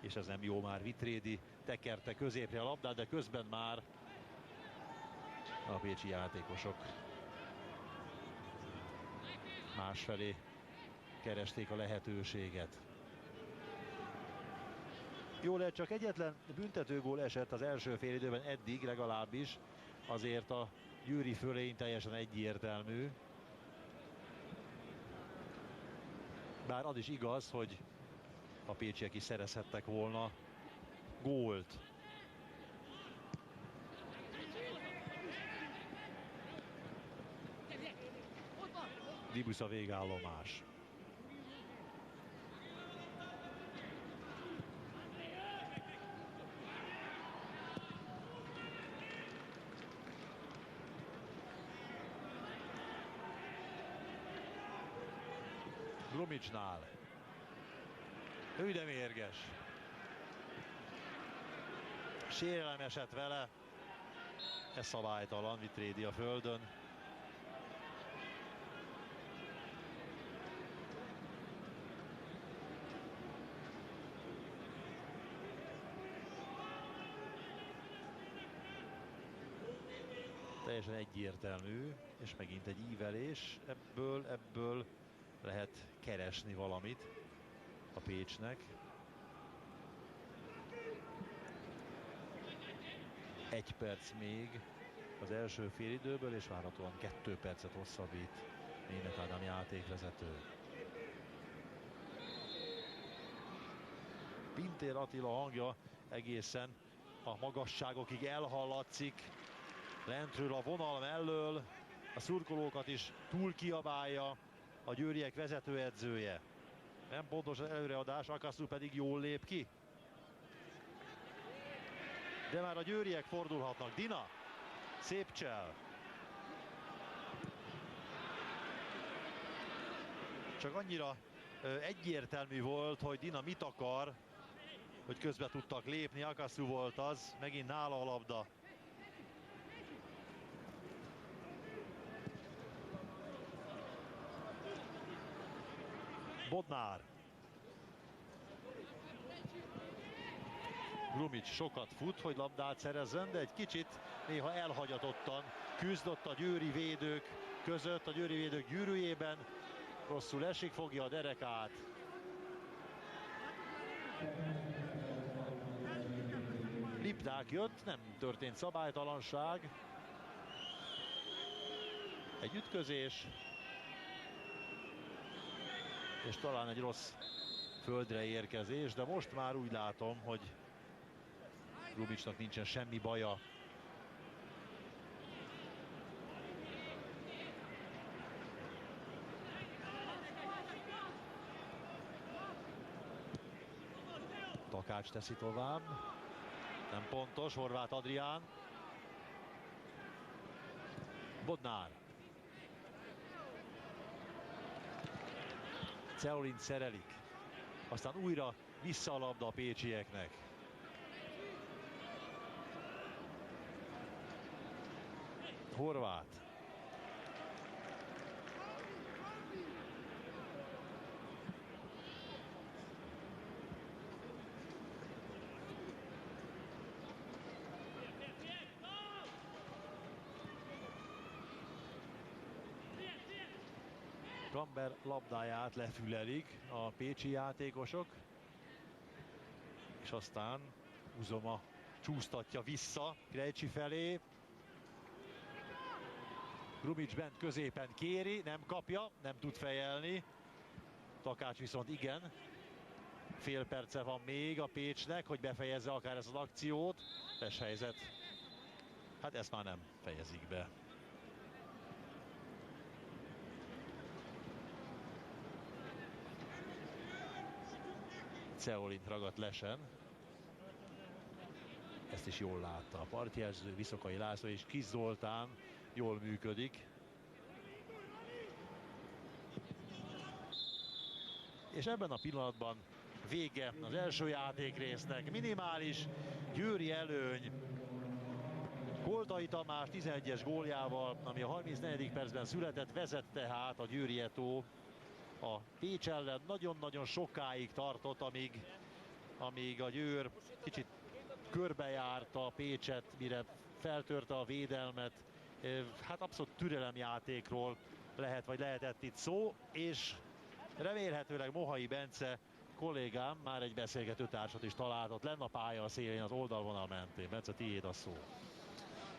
és ez nem jó, már Vitrédi tekerte középre a labdát, de közben már a pécsi játékosok másfelé keresték a lehetőséget. Jól lehet, csak egyetlen büntetőgól esett az első félidőben eddig legalábbis, azért a győri fölény teljesen egyértelmű. Bár az is igaz, hogy a pécsiek is szerezhettek volna gólt. Dibusz a végállomás. Grumicsnál. Ő de mérges. Sérelem esett vele. Ez szabálytalan, Vitrédi a földön. Teljesen egyértelmű, és megint egy ívelés. Ebből lehet keresni valamit a Pécsnek. Egy perc még az első félidőből, és várhatóan 2 percet hosszabbít Németh Ádám játékvezető. Pintér Attila hangja egészen a magasságokig elhallatszik. Lentről a vonal mellől a szurkolókat is túl kiabálja a győriek vezetőedzője. Nem pontos az előreadás, Akasu pedig jól lép ki. De már a győriek fordulhatnak. Dina, szép csel. Csak annyira egyértelmű volt, hogy Dina mit akar, hogy közbe tudtak lépni. Akasu volt az, megint nála a labda. Bodnár. Grumics sokat fut, hogy labdát szerezzen, de egy kicsit néha elhagyatottan küzdött a győri védők között, a győri védők gyűrűjében. Rosszul esik, fogja a derekát. Lipták jött, nem történt szabálytalanság. Egy ütközés. És talán egy rossz földre érkezés, de most már úgy látom, hogy Grumicsnak nincsen semmi baja. Takács teszi tovább. Nem pontos, Horváth Adrián. Bodnár. Ceolint szerelik. Aztán újra vissza a labda a pécsieknek. Horváth. Gamber labdáját lefülelik a pécsi játékosok, és aztán Uzoma csúsztatja vissza Krejci felé. Grumics bent középen kéri, nem kapja, nem tud fejelni. Takács viszont igen. Fél perce van még a Pécsnek, hogy befejezze akár ezt az akciót. Test helyzet. Hát ezt már nem fejezik be. Ceolint ragadt lesen. Ezt is jól látta a partjelző, Viszokai László és Kis Zoltán jól működik. És ebben a pillanatban vége az első játékrésznek. Minimális győri előny Koltai Tamás 11-es góljával, ami a 34. percben született, vezet tehát a Győri Eto a Pécs ellen. Nagyon-nagyon sokáig tartott, amíg a Győr kicsit körbejárta a Pécset, mire feltörte a védelmet. Hát abszolút türelemjátékról lehetett itt szó, és remélhetőleg Mohai Bence kollégám már egy beszélgetőtársat is találtott lenne a pálya a szélén, az oldalvonal mentén. Bence, tiéd a szó.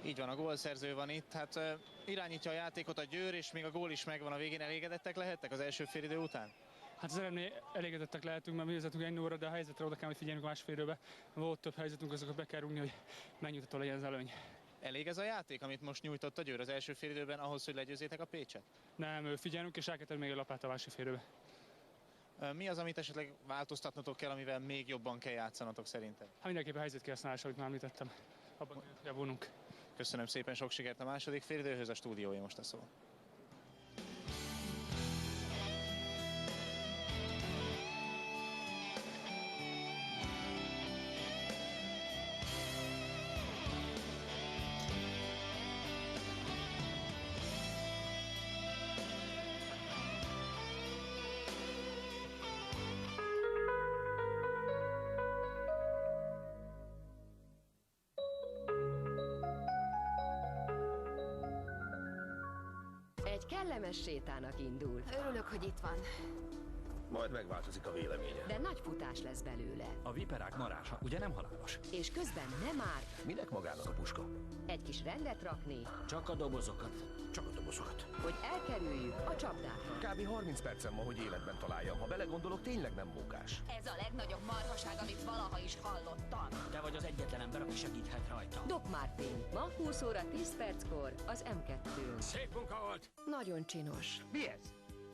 Így van, a gólszerző van itt, hát irányítja a játékot a Győr, és még a gól is megvan a végén. Elégedettek lehettek az első félidő után? Hát az eredmény elégedettek lehetünk, mert mi vezetünk 1-0-ra, de a helyzetre oda kell, hogy figyeljünk a másfél időbe. Volt több helyzetünk, azokat be kell rúgni, hogy megnyugtató legyen az előny. Elég ez a játék, amit most nyújtott a Győr az első félidőben ahhoz, hogy legyőzzétek a Pécset? Nem, figyelünk, és el kell tenni még egy lapát a másik fél időbe. Mi az, amit esetleg változtatnotok kell, amivel még jobban kell játszanatok szerintem? Hát mindenképpen a helyzetkihasználás, amit már említettem. Abban kell javulnunk. Köszönöm szépen, sok sikert a második félidőhöz, a stúdiója most a szó. Egy kellemes sétának indul. Örülök, hogy itt van. Majd megváltozik a véleménye. De nagy futás lesz belőle. A viperák marása ugye nem halálos? És közben nem árt. Minek magának a puska? Egy kis rendet rakni. Csak a dobozokat. Csak a dobozokat. Hogy elkerüljük a csapdákat. Kb. 30 percem van, hogy életben találjam. Ha belegondolok, tényleg nem mókás. Ez a legnagyobb marhaság, amit valaha is hallottam. Te vagy az egyetlen ember, aki segíthet rajta. Doc Martin, ma 20 óra 10 perckor az M2-n. Szép munka volt! Nagyon csinos. Mi ez?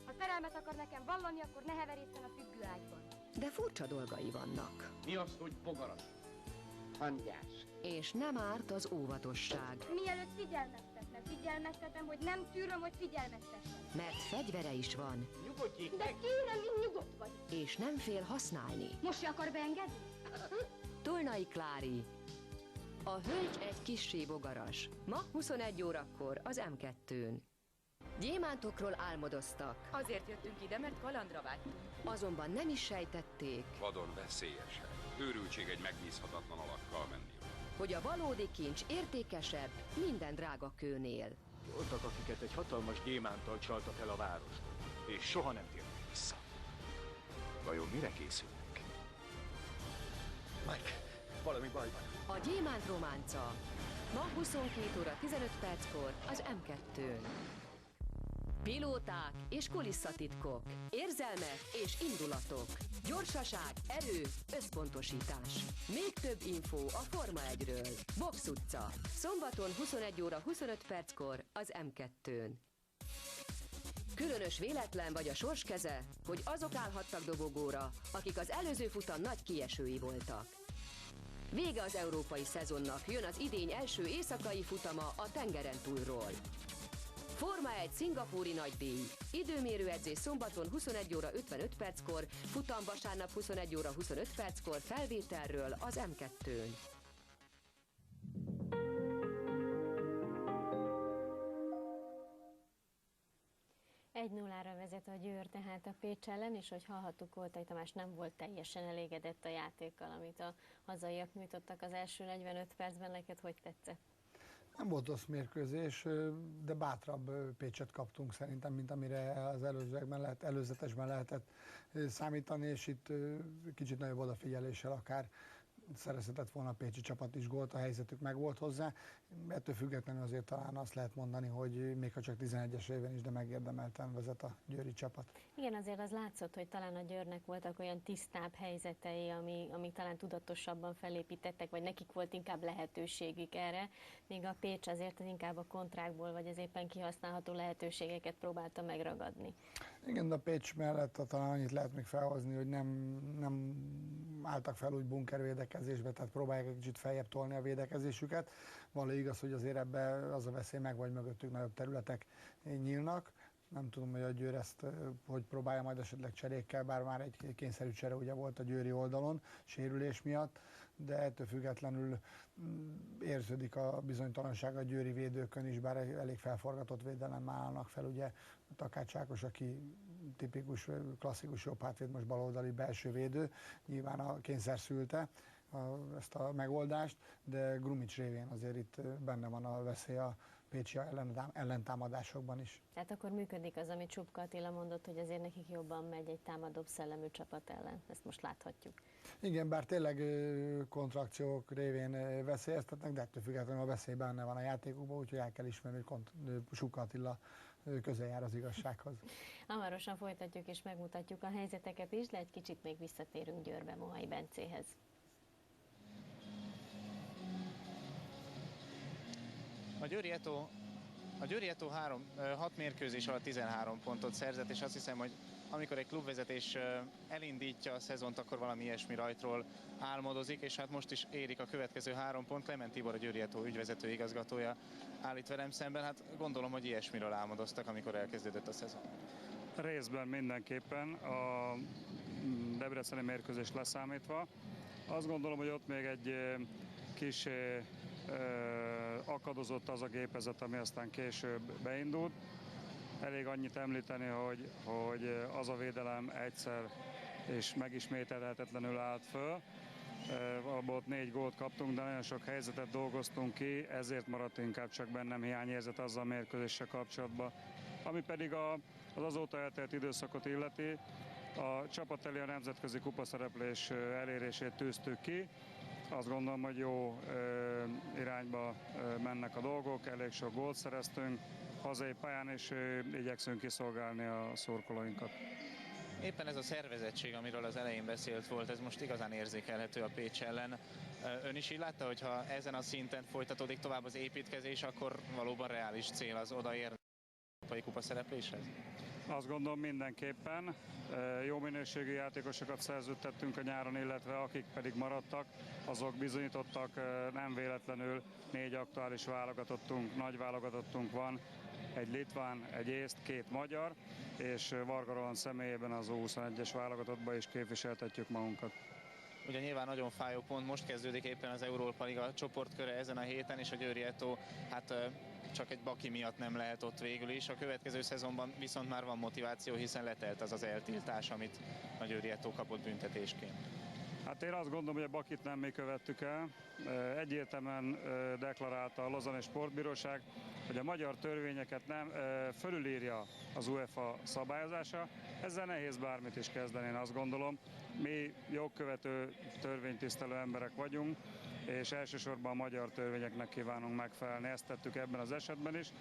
Ha szerelmet akar nekem vallani, akkor ne heverészen a függőágyban. De furcsa dolgai vannak. Mi az, hogy bogarat? Hangyás. És nem árt az óvatosság. Mielőtt figyelmeztetem, hogy nem tűröm, hogy figyelmeztessen. Mert fegyvere is van. Nyugodjék De meg! kérem, én nyugodt vagy. És nem fél használni. Most se akar beengedni? Tolnai Klári. A hölgy egy kissé bogaras. Ma 21 órakor az M2-n. Gyémántokról álmodoztak, Azért jöttünk ide, mert kalandra vágytunk. azonban nem is sejtették, Vadon veszélyesek. Őrültség egy megbízhatatlan alakkal menni. hogy a valódi kincs értékesebb minden drága kőnél. Voltak, akiket egy hatalmas gyémánttal csaltak el a várost, és soha nem tértek vissza. Vajon mire készülnek? Mike, valami baj van. A Gyémánt románca. Ma 22 óra 15 perckor az M2-n. Pilóták és kulisszatitkok, érzelmek és indulatok, gyorsaság, erő, összpontosítás. Még több info a Forma 1-ről. Box utca. Szombaton 21 óra 25 perckor az M2-n. Különös véletlen vagy a sors keze, hogy azok állhattak dobogóra, akik az előző futam nagy kiesői voltak. Vége az európai szezonnak, jön az idény első éjszakai futama a tengeren túlról. Forma 1 szingapúri nagydíj. Időmérőedzés szombaton 21 óra 55 perckor, futam vasárnap 21 óra 25 perckor, felvételről az M2-n. Egy 0-ra vezet a Győr tehát a Pécs ellen, és hogy hallhattuk, Koltai Tamás nem volt teljesen elégedett a játékkal, amit a hazaiak nyújtottak az első 45 percben. Neked hogy tetszett? Nem volt rossz mérkőzés, de bátrabb Pécset kaptunk szerintem, mint amire az előzetesben lehetett számítani, és itt kicsit nagyobb odafigyeléssel akár szerezhetett volna a pécsi csapat is gólt, a helyzetük meg volt hozzá. Ettől függetlenül azért talán azt lehet mondani, hogy még ha csak 11-es éven is, de megérdemelten vezet a győri csapat. Igen, azért az látszott, hogy talán a Győrnek voltak olyan tisztább helyzetei, amik talán tudatosabban felépítettek, vagy nekik volt inkább lehetőségük erre, míg a Pécs azért inkább a kontrákból, vagy az éppen kihasználható lehetőségeket próbálta megragadni. Igen, de a Pécs mellett talán annyit lehet még felhozni, hogy nem álltak fel úgy bunkervédekezésbe, tehát próbálják egy kicsit feljebb tolni a védekezésüket. Való igaz, hogy azért ebbe az a veszély meg, vagy mögöttük nagyobb területek nyílnak. Nem tudom, hogy a Győr ezt hogy próbálja majd esetleg cserékkel, bár már egy kényszerű csere ugye volt a győri oldalon, sérülés miatt, de ettől függetlenül érződik a bizonytalanság a győri védőkön is, bár elég felforgatott védelemmel állnak fel, ugye Takács Ákos, aki tipikus, klasszikus jobb hátvéd, most baloldali belső védő, nyilván a kényszer szülte ezt a megoldást, de Grumics révén azért itt benne van a veszély a pécsi ellentámadásokban is. Tehát akkor működik az, amit Csupka Attila mondott, hogy azért nekik jobban megy egy támadóbb szellemű csapat ellen. Ezt most láthatjuk. Igen, bár tényleg kontrakciók révén veszélyeztetnek, de ettől függetlenül a veszély benne van a játékukban, úgyhogy el kell ismerni, hogy Csupka Attila közel jár az igazsághoz. Hamarosan folytatjuk és megmutatjuk a helyzeteket is, de egy kicsit még visszatérünk Győrbe Mohai Bencéhez. A Győri Eto 6 mérkőzés alatt 13 pontot szerzett, és azt hiszem, hogy amikor egy klubvezetés elindítja a szezont, akkor valami ilyesmi rajtról álmodozik, és hát most is érik a következő 3 pont. Klement Tibor, a Győri Eto ügyvezető igazgatója állít velem szemben. Hát gondolom, hogy ilyesmiről álmodoztak, amikor elkezdődött a szezon. Részben mindenképpen, a debreceni mérkőzés leszámítva. Azt gondolom, hogy ott még egy kis akadozott az a gépezet, ami aztán később beindult. Elég annyit említeni, hogy az a védelem egyszer és megismételhetetlenül állt föl. Abból 4 gólt kaptunk, de nagyon sok helyzetet dolgoztunk ki, ezért maradt inkább csak bennem hiányérzet azzal a mérkőzéssel kapcsolatban. Ami pedig az azóta eltelt időszakot illeti, a csapat elé a nemzetközi kupaszereplés elérését tűztük ki. Azt gondolom, hogy jó irányba mennek a dolgok, elég sok gólt szereztünk hazai pályán, és igyekszünk kiszolgálni a szurkolóinkat. Éppen ez a szervezettség, amiről az elején beszélt volt, ez most igazán érzékelhető a Pécs ellen. Ön is így látta, hogy ha ezen a szinten folytatódik tovább az építkezés, akkor valóban reális cél az odaérni a európai kupa szerepléshez? Azt gondolom mindenképpen. Jó minőségű játékosokat szerződtettünk a nyáron, illetve akik pedig maradtak, azok bizonyítottak, nem véletlenül 4 aktuális válogatottunk, nagy válogatottunk van, egy litván, egy észt, 2 magyar, és Varga Roland személyében az U21-es válogatottban is képviseltetjük magunkat. Ugye nyilván nagyon fájó pont, most kezdődik éppen az Európa Liga csoportköre ezen a héten, és a Győri Eto hát csak egy baki miatt nem lehet ott végül is. A következő szezonban viszont már van motiváció, hiszen letelt az eltiltás, amit a Győri Eto kapott büntetésként. Hát én azt gondolom, hogy a bakit nem mi követtük el. Egyértelműen deklarálta a Lozani Sportbíróság, hogy a magyar törvényeket nem fölülírja az UEFA szabályozása. Ezzel nehéz bármit is kezdeni, én azt gondolom. Mi jogkövető, törvénytisztelő emberek vagyunk, és elsősorban a magyar törvényeknek kívánunk megfelelni. Ezt tettük ebben az esetben is.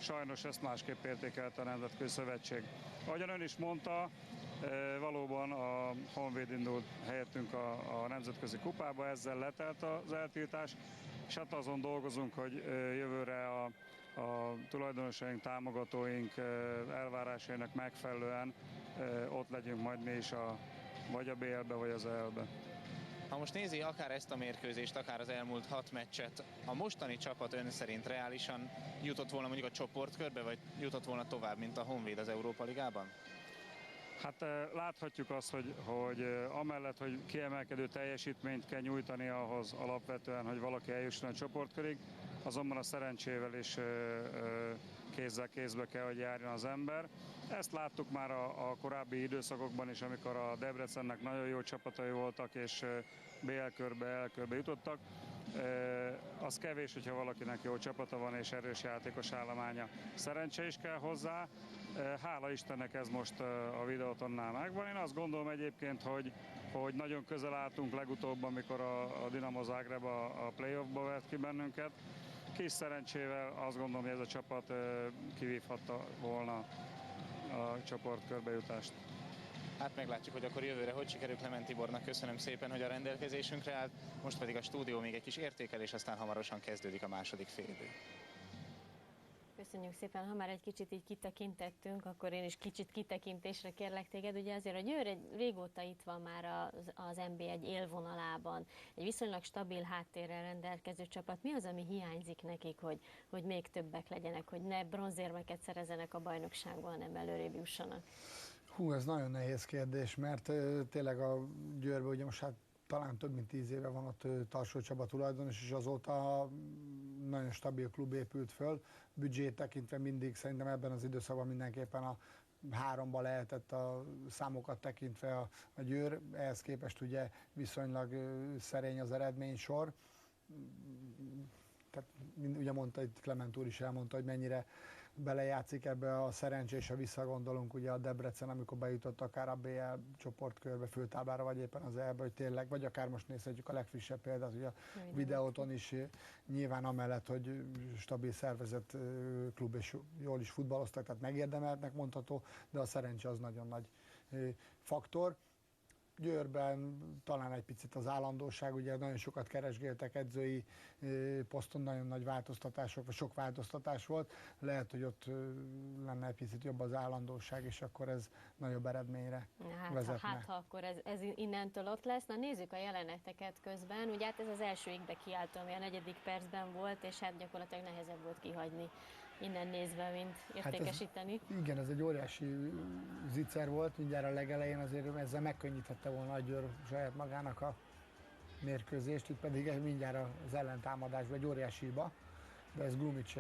Sajnos ezt másképp értékelte a Nemzetközi Szövetség. Ahogyan ön is mondta, valóban a Honvéd indult helyettünk a Nemzetközi Kupába, ezzel letelt az eltiltás, és hát azon dolgozunk, hogy jövőre a tulajdonosaink, támogatóink elvárásainak megfelelően ott legyünk majd mi is vagy a BL-be, vagy az EL-be. Ha most nézi akár ezt a mérkőzést, akár az elmúlt 6 meccset, a mostani csapat ön szerint reálisan jutott volna mondjuk a csoportkörbe, vagy jutott volna tovább, mint a Honvéd az Európa Ligában? Hát láthatjuk azt, hogy amellett, hogy kiemelkedő teljesítményt kell nyújtani ahhoz alapvetően, hogy valaki eljusson a csoportkörig, azonban a szerencsével is kézzel kézbe kell, hogy járjon az ember. Ezt láttuk már a korábbi időszakokban is, amikor a Debrecennek nagyon jó csapatai voltak, és BL körbe, EL körbe jutottak. Az kevés, hogyha valakinek jó csapata van és erős játékos állománya. Szerencse is kell hozzá. Hála Istennek ez most a Videótonnál megvan. Én azt gondolom egyébként, hogy nagyon közel álltunk legutóbb, amikor a Dinamo Zagreb a playoffba vett ki bennünket. Kis szerencsével azt gondolom, hogy ez a csapat kivívhatta volna a csoportkörbe jutást. Hát meglátjuk, hogy akkor jövőre hogy sikerül. Klement Tibornak köszönöm szépen, hogy a rendelkezésünkre állt. Most pedig a stúdió még egy kis értékelés, aztán hamarosan kezdődik a második félidő. Köszönjük szépen, ha már egy kicsit így kitekintettünk, akkor én is kicsit kitekintésre kérlek téged. Ugye azért a Győr régóta itt van már az NB1 élvonalában, egy viszonylag stabil háttérrel rendelkező csapat. Mi az, ami hiányzik nekik, hogy még többek legyenek, hogy ne bronzérmeket szerezzenek a bajnokságban, hanem előrébb jussanak? Hú, ez nagyon nehéz kérdés, mert tényleg a Győrben ugye most talán több mint 10 éve van ott Tarsó Csaba tulajdonos, és azóta nagyon stabil klub épült föl. Büdzsét tekintve mindig szerintem ebben az időszakban mindenképpen a 3-ba lehetett a számokat tekintve a Győr. Ehhez képest ugye viszonylag szerény az eredménysor. Tehát ugye mondta, itt Klement úr is elmondta, hogy mennyire belejátszik ebbe a szerencsé, és ha visszagondolunk ugye a Debrecen, amikor bejutott akár a BL csoportkörbe, főtáblára, vagy éppen az EL-be, hogy tényleg, vagy akár most nézhetjük a legfrissebb példát, ugye a videóton is nyilván amellett, hogy stabil szervezett klub, és jól is futballoztak, tehát megérdemeltnek mondható, de a szerencse az nagyon nagy faktor. Győrben talán egy picit az állandóság, ugye nagyon sokat keresgéltek edzői poszton, nagyon nagy változtatások, vagy sok változtatás volt. Lehet, hogy ott lenne egy picit jobb az állandóság, és akkor ez nagyobb eredményre vezetne. Hát, ha akkor ez innentől ott lesz. Na nézzük a jeleneteket közben. Ugye hát ez az első igbe kiáltó, ami a 4. percben volt, és hát gyakorlatilag nehezebb volt kihagyni innen nézve, mint értékesíteni. Hát igen, ez egy óriási zicser volt, mindjárt a legelején azért ezzel megkönnyíthette volna a Győr saját magának a mérkőzést, itt pedig mindjárt az ellentámadásban egy óriási hiba, de ez Grumic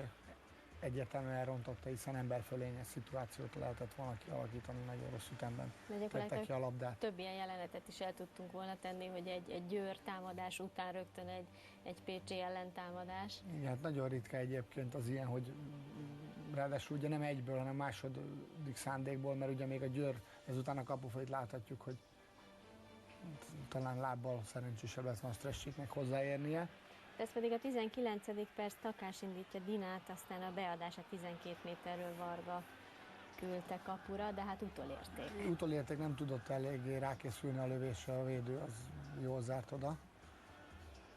egyértelműen elrontotta, hiszen emberfölényes szituációt lehetett volna kialakítani, nagyon rossz ütemben tette ki a labdát. Több ilyen jelenetet is el tudtunk volna tenni, hogy egy Győr támadás után rögtön egy Pécsi ellentámadás. Igen, hát nagyon ritka egyébként az ilyen, hogy ráadásul ugye nem egyből, hanem második szándékból, mert ugye még a Győr ezután a kapufejét láthatjuk, hogy talán lábbal szerencsésebb lett van a Stressiknek hozzáérnie. Ez pedig a 19. perc, Takás indítja Dinát, aztán a beadása 12 méterről Varga küldte kapura, de hát utolérték. Utolérték, nem tudott eléggé rákészülni a lövésre, a védő az jól zárt oda.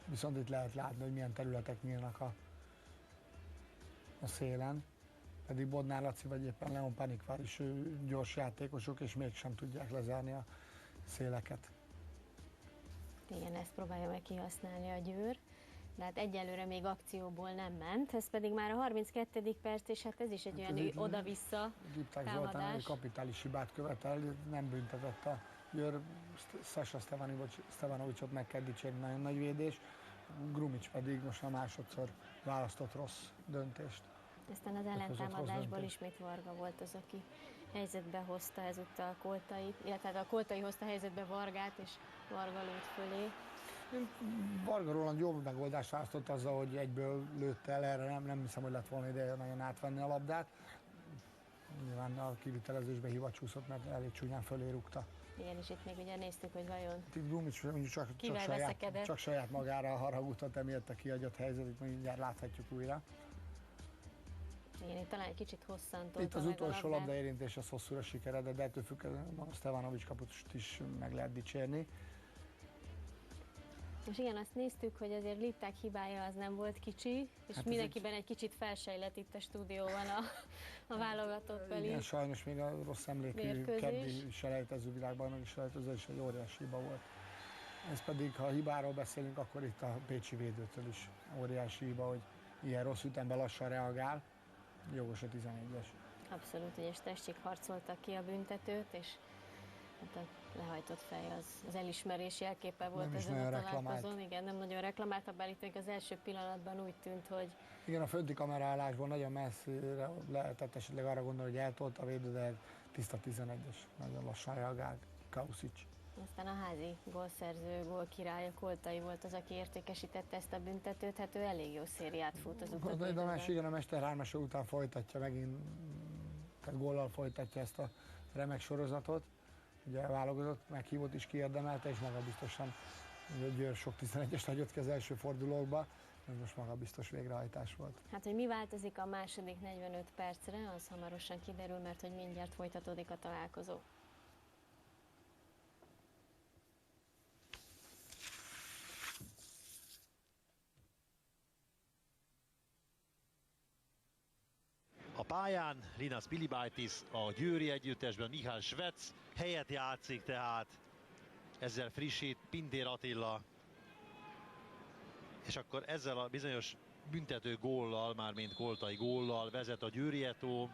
Viszont itt lehet látni, hogy milyen területek nyílnak a szélen. Pedig Bodnár Laci vagy éppen Leon Panikvár is gyors játékosok, és mégsem tudják lezárni a széleket. Igen, ezt próbálja meg kihasználni a Győr. De hát egyelőre még akcióból nem ment, ez pedig már a 32. perc, és hát ez is egy olyan oda-vissza támadás. Zoltán egy kapitális hibát követel, nem büntetett a Győr, Sasa Stevanovicsot meg kell dicsérni, nagyon nagy védés, Grumic pedig most a másodszor választott rossz döntést. Aztán az ellentámadásból ismét Varga volt az, aki helyzetbe hozta ezúttal Koltait, illetve a Koltai hozta helyzetbe Vargát, és Varga lőtt fölé. Varga Roland jó megoldást választott azzal, hogy egyből lőtte el, erre nem hiszem, hogy lett volna ideje nagyon átvenni a labdát. Nyilván a kivitelezésben hiba csúszott, mert elég csúnyán fölé rúgta. Igen, és itt még ugye néztük, hogy vajon itt Grumic csak saját magára haragudott, emiatt a kihagyott helyzet, itt mindjárt láthatjuk újra. Igen, itt talán egy kicsit hosszantolta. Itt az utolsó labdaérintés az hosszúra sikeredett, de ettől függően a Stevanovics kapust is meg lehet dicsérni. És igen, azt néztük, hogy azért Litták hibája az nem volt kicsi, és hát mindenkiben egy kicsit felsejlett itt a stúdióban a válogatott belé. Igen, sajnos még a rossz emlékű keddi selejtező világbajnoki selejtező is egy óriási hiba volt. Ez pedig, ha hibáról beszélünk, akkor itt a pécsi védőtől is óriási hiba, hogy ilyen rossz ütemben lassan reagál. Jogos a 11-es. Abszolút, ugye Stessik harcoltak ki a büntetőt, és hát a lehajtott fej az elismerés jelképe volt ezen a találkozón. Igen, nem nagyon reklamálta, bár itt az első pillanatban úgy tűnt, hogy... Igen, a fönti kamerálásból nagyon messzire lehetett esetleg arra gondolni, hogy eltolta a védő, de tiszta 11-es, nagyon lassan reagált Kausic. Aztán a házi gólszerző, gólkirálya Koltai volt az, aki értékesítette ezt a büntetőt, hát ő elég jó szériát fut az utóbbi időben. Igen, a Mester 3-asa után folytatja megint, tehát góllal folytatja ezt a remek sorozatot. Ugye válogatott, meghívott is kiérdemelte, és magabiztosan Győr sok 11-est hagyott ki az első fordulókba, ez most magabiztos végrehajtás volt. Hát, hogy mi változik a második 45 percre, az hamarosan kiderül, mert hogy mindjárt folytatódik a találkozó. pályán. Linas Pilibaitis a győri együttesben, Mihály Svec helyet játszik, tehát ezzel frissít Pintér Attila. És akkor ezzel a bizonyos büntető góllal, mármint Koltai góllal vezet a Győri Eto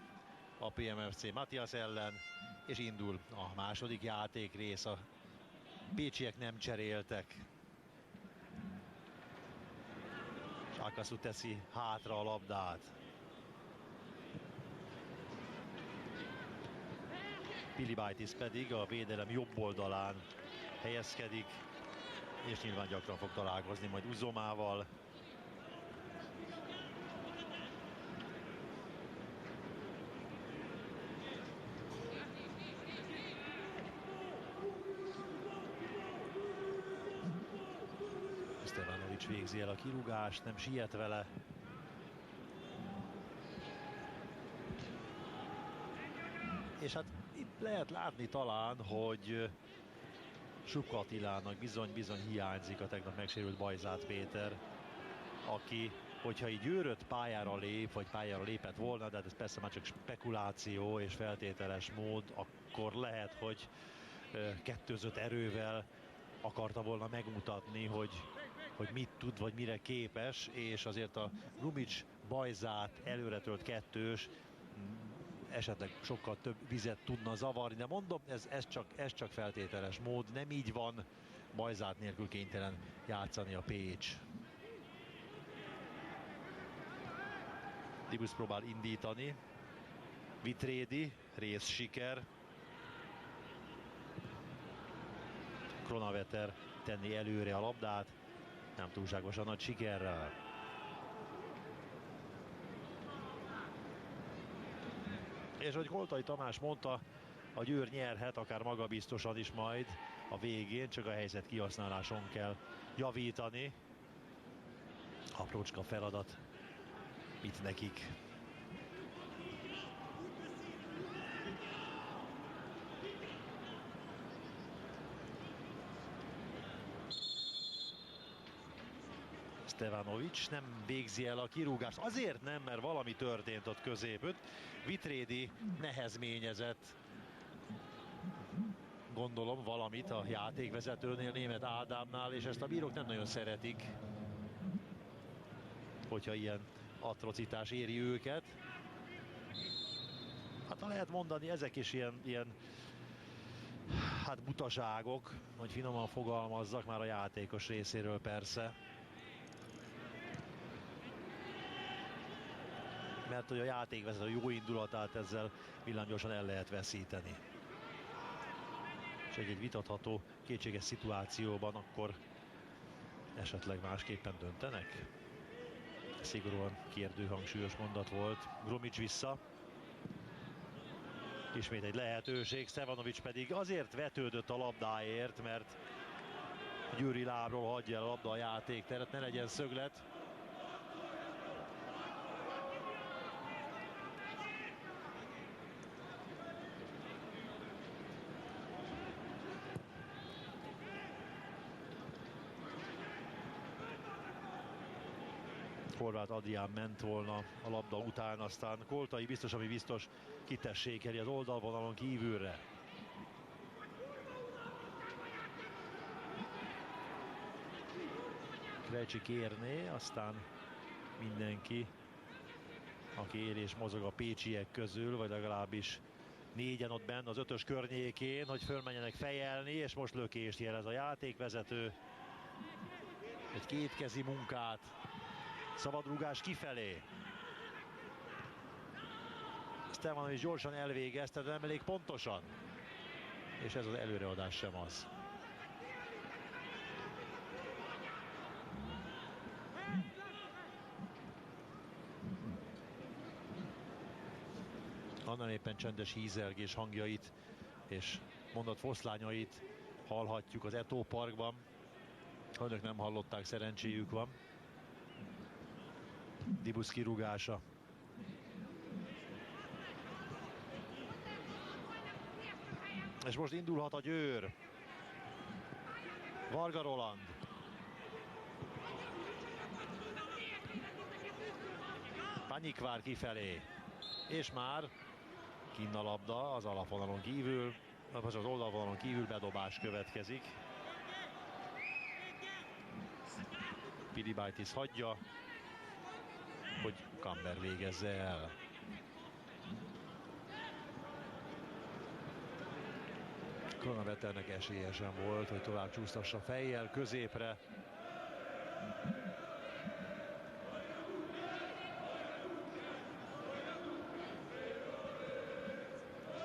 a PMFC Matthias ellen, és indul a második játékrész. A pécsiek nem cseréltek. Akasu teszi hátra a labdát. Pilibaitis pedig a védelem jobb oldalán helyezkedik, és nyilván gyakran fog találkozni majd Uzomával. Stevanovic végzi el a kirúgást, nem siet vele. És hát itt lehet látni talán, hogy Supka Attilának bizony hiányzik a tegnap megsérült Bajzát Péter, aki, hogyha így Győrött pályára lép, vagy pályára lépett volna, de ez persze már csak spekuláció és feltételes mód, akkor lehet, hogy kettőzött erővel akarta volna megmutatni, hogy mit tud, vagy mire képes, és azért a Grumic Bajzát előretölt kettős esetleg sokkal több vizet tudna zavarni, de mondom, ez csak feltételes mód, nem így van, Bajzát nélkül kénytelen játszani a Pécs. Dibusz próbál indítani, Vitrédi, rész siker. Kronaveter tenni előre a labdát, nem túlságosan nagy sikerrel. És hogy Koltai Tamás mondta, a Győr nyerhet, akár magabiztosan is majd a végén, csak a helyzet kihasználáson kell javítani. Aprócska feladat itt nekik. Stevanovic nem végzi el a kirúgást. Azért nem, mert valami történt ott középütt. Vitrédi nehezményezett, gondolom, valamit a játékvezetőnél, Németh Ádámnál, és ezt a bírók nem nagyon szeretik, hogyha ilyen atrocitás éri őket. Hát ha lehet mondani, ezek is ilyen hát butaságok, hogy finoman fogalmazzak, már a játékos részéről persze. Mert hogy a játékvezető jó indulatát ezzel villámgyorsan el lehet veszíteni. És egy vitatható, kétséges szituációban akkor esetleg másképpen döntenek. Szigorúan kérdőhangsúlyos mondat volt. Grumic vissza. Ismét egy lehetőség, Stevanovic pedig azért vetődött a labdáért, mert Győri lábról hagyja el a labda a játékteret, ne legyen szöglet. Horváth Adrián ment volna a labda után, aztán Koltai biztos, ami biztos, kitessékeli az oldalvonalon kívülre. Krejci kérné, aztán mindenki, aki él és mozog a pécsiek közül, vagy legalábbis négyen ott benn az ötös környékén, hogy fölmenjenek fejelni, és most lökést jelez a játékvezető. Egy kétkezi munkát. Szabadrúgás kifelé. Stevanovic gyorsan elvégezte, de nem elég pontosan. És ez az előreadás sem az. Annál éppen csendes hízelgés hangjait és mondatfoszlányait hallhatjuk az Eto Parkban. Ha önök nem hallották, szerencséjük van. Dibusz kirúgása. És most indulhat a Győr. Varga Roland. Panyik vár kifelé. és már kinn a labda az alapvonalon kívül, az oldalvonalon kívül bedobás következik. Pilibaitis hagyja, hogy Kamber végezze el. Kronavetternek esélye sem volt, hogy tovább csúsztassa fejjel középre.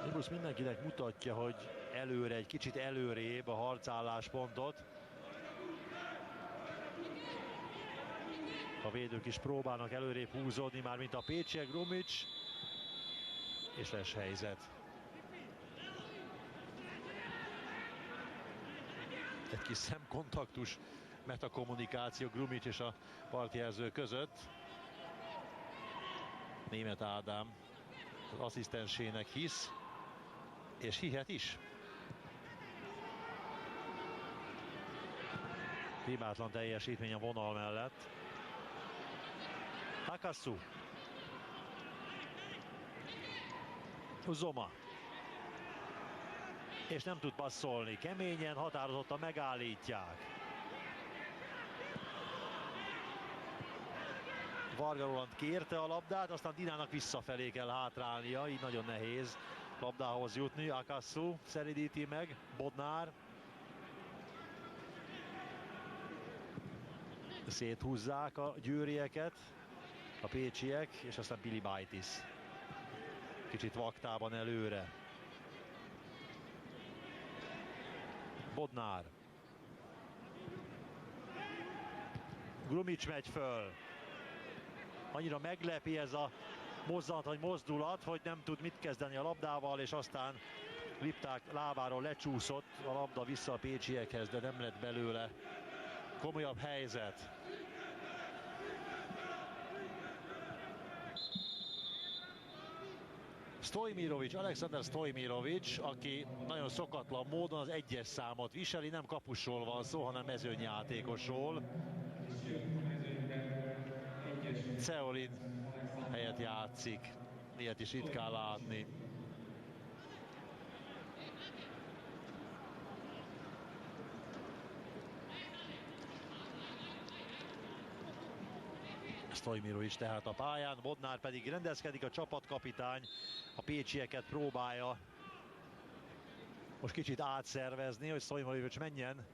Nibusz mindenkinek mutatja, hogy előre, egy kicsit előrébb a harcálláspontot. A védők is próbálnak előrébb húzódni, már mint a pécsiek. Grumic, és lesz helyzet. Egy kis szemkontaktus, metakommunikáció Grumic és a partjelző között. Németh Ádám az asszisztensének hisz, és hihet is. Hibátlan teljesítmény a vonal mellett. Akasu. Uzoma. És nem tud passzolni. Keményen, határozottan megállítják. Varga Roland kérte a labdát, aztán Dinának visszafelé kell hátrálnia, így nagyon nehéz labdához jutni. Akasu szelidíti meg, Bodnár. Széthúzzák a győrieket, a pécsiek, és aztán Pilibaitis kicsit vaktában előre. Bodnár. Grumic megy föl. Annyira meglepi ez a mozzanat, vagy mozdulat, hogy nem tud mit kezdeni a labdával, és aztán Lipták lábáról lecsúszott a labda vissza a pécsiekhez, de nem lett belőle komolyabb helyzet. Stojmirovic, Alexander Stojmirovic, aki nagyon szokatlan módon az 1-es számot viseli, nem kapusról van szó, hanem mezőnyjátékosról. Ceolin helyett játszik, ilyet is ritkán látni. Stojmirovic tehát a pályán, Bodnár pedig rendezkedik, a csapatkapitány a pécsieket próbálja most kicsit átszervezni, hogy Stojmirovic menjen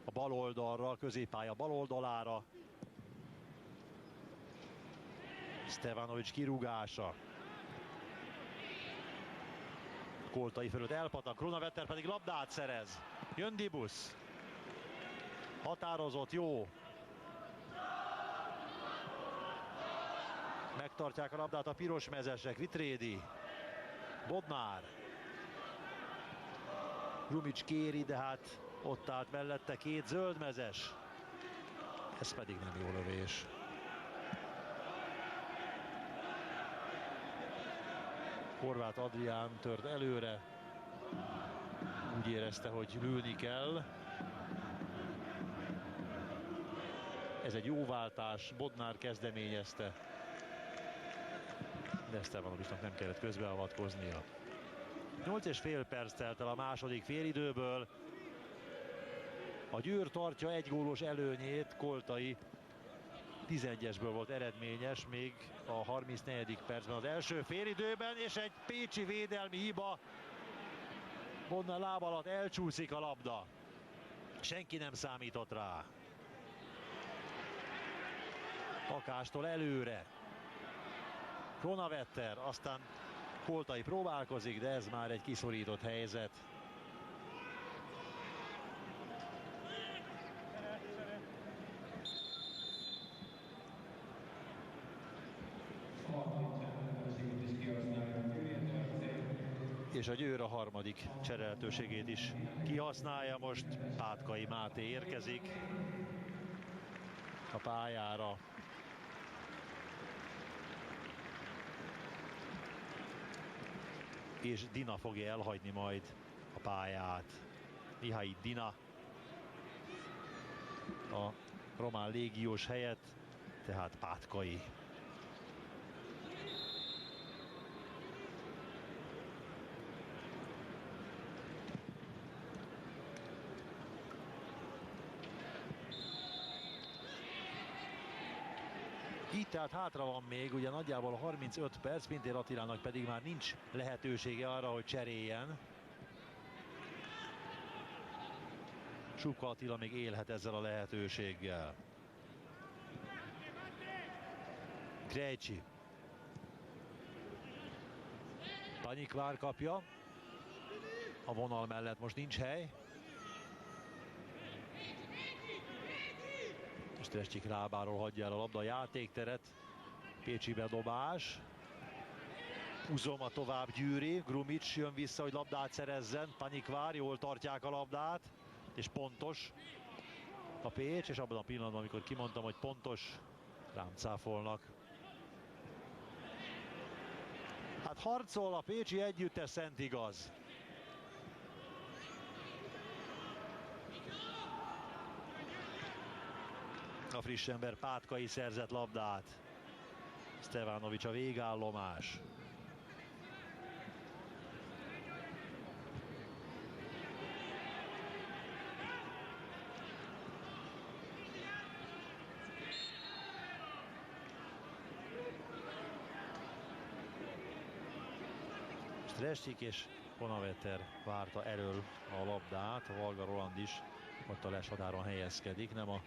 a bal oldalra, a középpálya bal oldalára. Stevanovic kirúgása. Koltai fölött elpatak, Kronavetter pedig labdát szerez. Jön Dibusz. Határozott, jó. Megtartják a labdát a pirosmezesek, Vitrédi. Bodnár. Grumic kéri, de hát ott állt mellette két zöldmezes. Ez pedig nem jó lövés. Horváth Adrián tört előre. Úgy érezte, hogy lőni kell. Ez egy jó váltás, Bodnár kezdeményezte. De Stevanovicnak nem kellett közbeavatkoznia. 8,5 perc telt el a második félidőből. A Győr tartja egy gólos előnyét, Koltai 11-esből volt eredményes, még a 34. percben az első félidőben, és egy pécsi védelmi hiba. Bodnár láb alatt elcsúszik a labda. Senki nem számított rá. Pakástól előre. Kronavetter, aztán Koltai próbálkozik, de ez már egy kiszorított helyzet. És a Győr a harmadik cserélhetőségét is kihasználja most. Pátkai Máté érkezik a pályára. És Dina fogja elhagyni majd a pályát. Mihai Dina a román légiós helyett, tehát Pátkai. Így tehát hátra van még, ugye nagyjából 35 perc, Pintér Attilának pedig már nincs lehetősége arra, hogy cseréljen. Supka Attila még élhet ezzel a lehetőséggel. Krejci. Panyikvár kapja. A vonal mellett most nincs hely. Strescsik lábáról hagyja el a labda a játékteret. Pécsi bedobás. Uzoma tovább Győri. Grumic jön vissza, hogy labdát szerezzen. Panyikvár, jól tartják a labdát. És pontos a Pécs, és abban a pillanatban, amikor kimondtam, hogy pontos, rám cáfolnak. Hát harcol a pécsi együttes, szent igaz. A friss ember Pátkai szerzett labdát. Stevanovics a végállomás. Strescsik és Konaveter várta elől a labdát, a Varga Roland is ott a leshadáron helyezkedik, nem a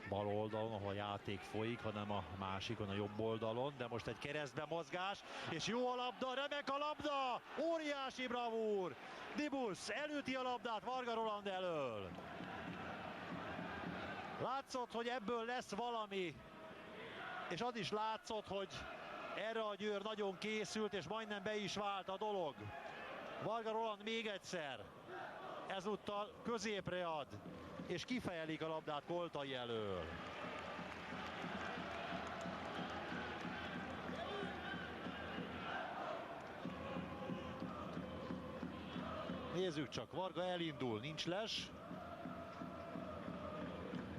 bal oldalon, ahol a játék folyik, hanem a másikon, a jobb oldalon, de most egy keresztbe mozgás, és jó a labda, remek a labda, óriási bravúr, Dibusz elüti a labdát Varga Roland elől. Látszott, hogy ebből lesz valami, és az is látszott, hogy erre a Győr nagyon készült, és majdnem be is vált a dolog. Varga Roland még egyszer. Ezúttal középre ad, és kifejelik a labdát Koltai elől. Nézzük csak, Varga elindul, nincs les.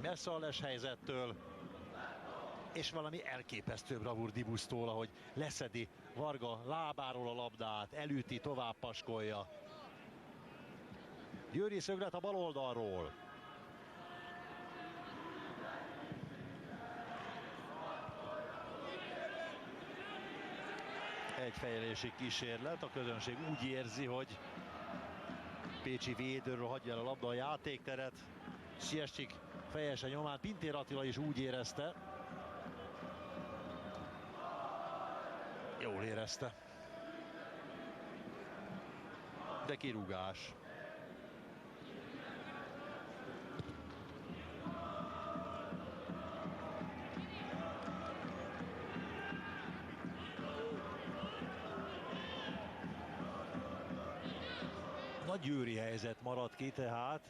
Messze a les helyzettől. És valami elképesztő bravúr Dibusztól, ahogy leszedi Varga lábáról a labdát, elüti, tovább paskolja. Győri szöglet a bal oldalról. Egy fejelési kísérlet, a közönség úgy érzi, hogy pécsi védőről hagyja el a labda a játékteret. Strescsik fejesen nyomán, Pintér Attila is úgy érezte. Jól érezte. De kirúgás. Nagy győri helyzet maradt ki tehát.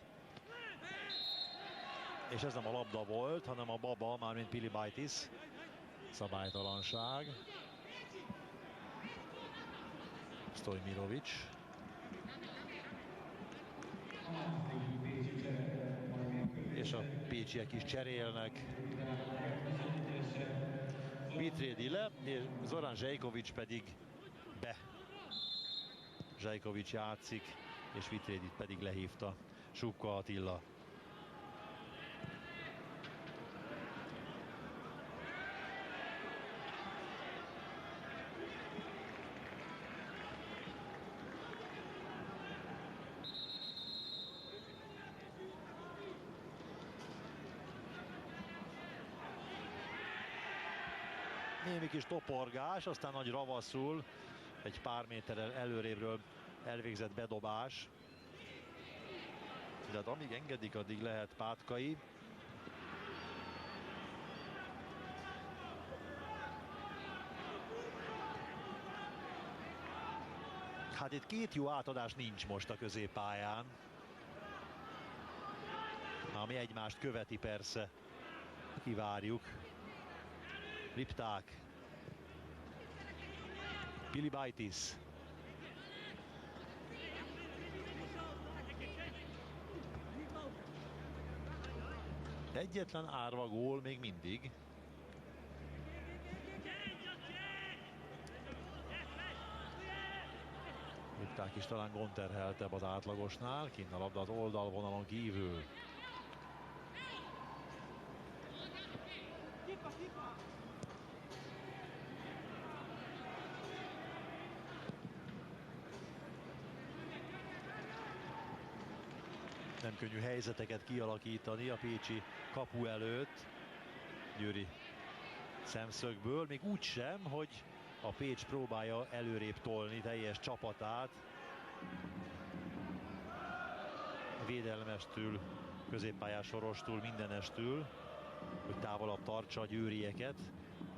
És ez nem a labda volt, hanem a baba, mármint Pilibaitis. Szabálytalanság. Stojmirovic. És a pécsiek is cserélnek. Vitrédi le, és Zoran Zsejkovics pedig be. Zsejkovics játszik, és Vitrédit pedig lehívta Supka Attila. Némi kis toporgás, aztán nagy ravaszul egy pár méterrel előrébről elvégzett bedobás. De amíg engedik, addig lehet Pátkai. Hát itt két jó átadás nincs most a középpályán, ami egymást követi persze. Kivárjuk. Lipták. Pilibaitis. Egyetlen árva gól még mindig. Lipták is talán gondterheltebb az átlagosnál, kint a labda az oldalvonalon kívül. Nem könnyű helyzeteket kialakítani a pécsi kapu előtt győri szemszögből, még úgy sem, hogy a Pécs próbálja előrébb tolni teljes csapatát. Védelmestül, középpályás sorostól, mindenestül, hogy távolabb tartsa a győrieket,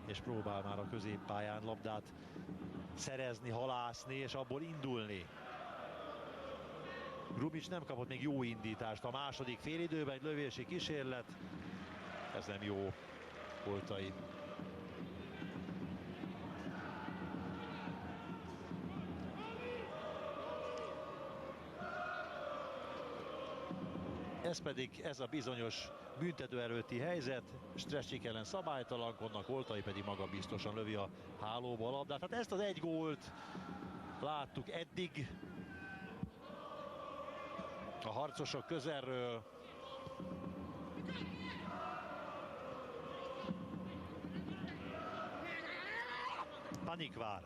és próbál már a középpályán labdát szerezni, halászni, és abból indulni. Grumic nem kapott még jó indítást a második félidőben, egy lövési kísérlet. Ez nem jó. Koltai. Ez pedig ez a bizonyos büntető előtti helyzet. Stressik ellen szabálytalankodnak, Koltai pedig magabiztosan lövi a hálóba a labdát. Hát ezt az egy gólt láttuk eddig a harcosok közelről. Panikvár.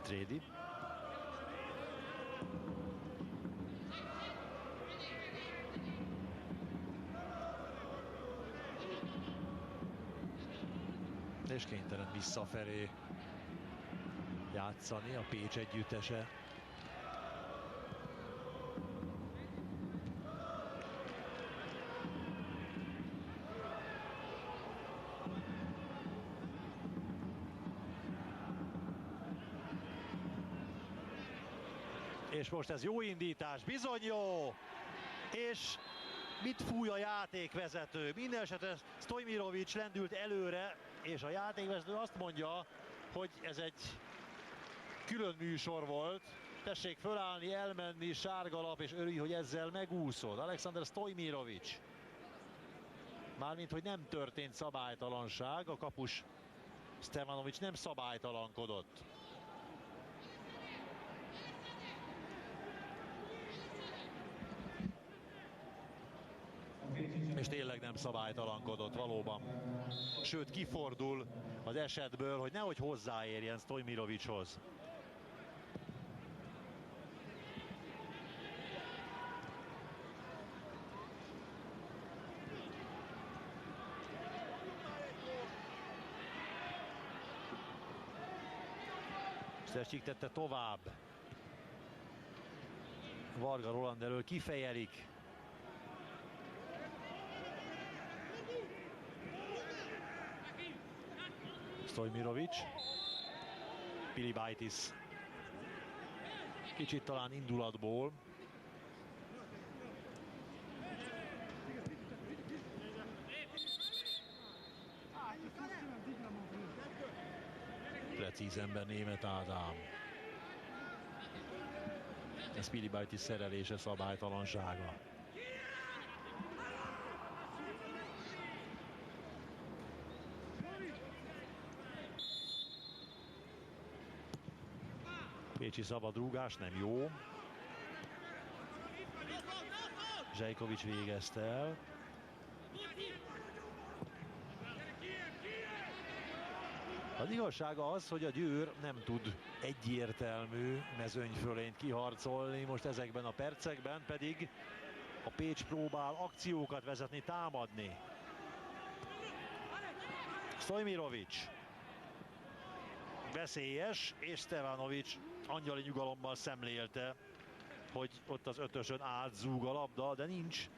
Trédi. És kénytelen visszafelé játszani a Pécs együttese. És most ez jó indítás, bizony jó! És mit fúj a játékvezető? Mindenesetre Stojmirovic lendült előre, és a játékvezető azt mondja, hogy ez egy külön műsor volt. Tessék fölállni, elmenni, sárgalap, és örülj, hogy ezzel megúszod. Alexander Stojmirovic. Mármint, hogy nem történt szabálytalanság, a kapus Stevanovic nem szabálytalankodott. És tényleg nem szabálytalankodott valóban. Sőt, kifordul az esetből, hogy nehogy hozzáérjen Stojmirovichoz. Stressik tette tovább. Varga Roland elől kifejelik. Stojmirovic. Pilibaitis. Kicsit talán indulatból. Precíz ember Németh Ádám. Ez Pilibaitis szerelése, szabálytalansága. Pécsi szabadrúgás nem jó. Zsejkovics végezte el. Az igazság az, hogy a Győr nem tud egyértelmű mezőnyfölényt kiharcolni, most ezekben a percekben pedig a Pécs próbál akciókat vezetni, támadni. Stojmirovic. Veszélyes, és Stevanovic angyali nyugalommal szemlélte, hogy ott az ötösön átzúg a labda, de nincs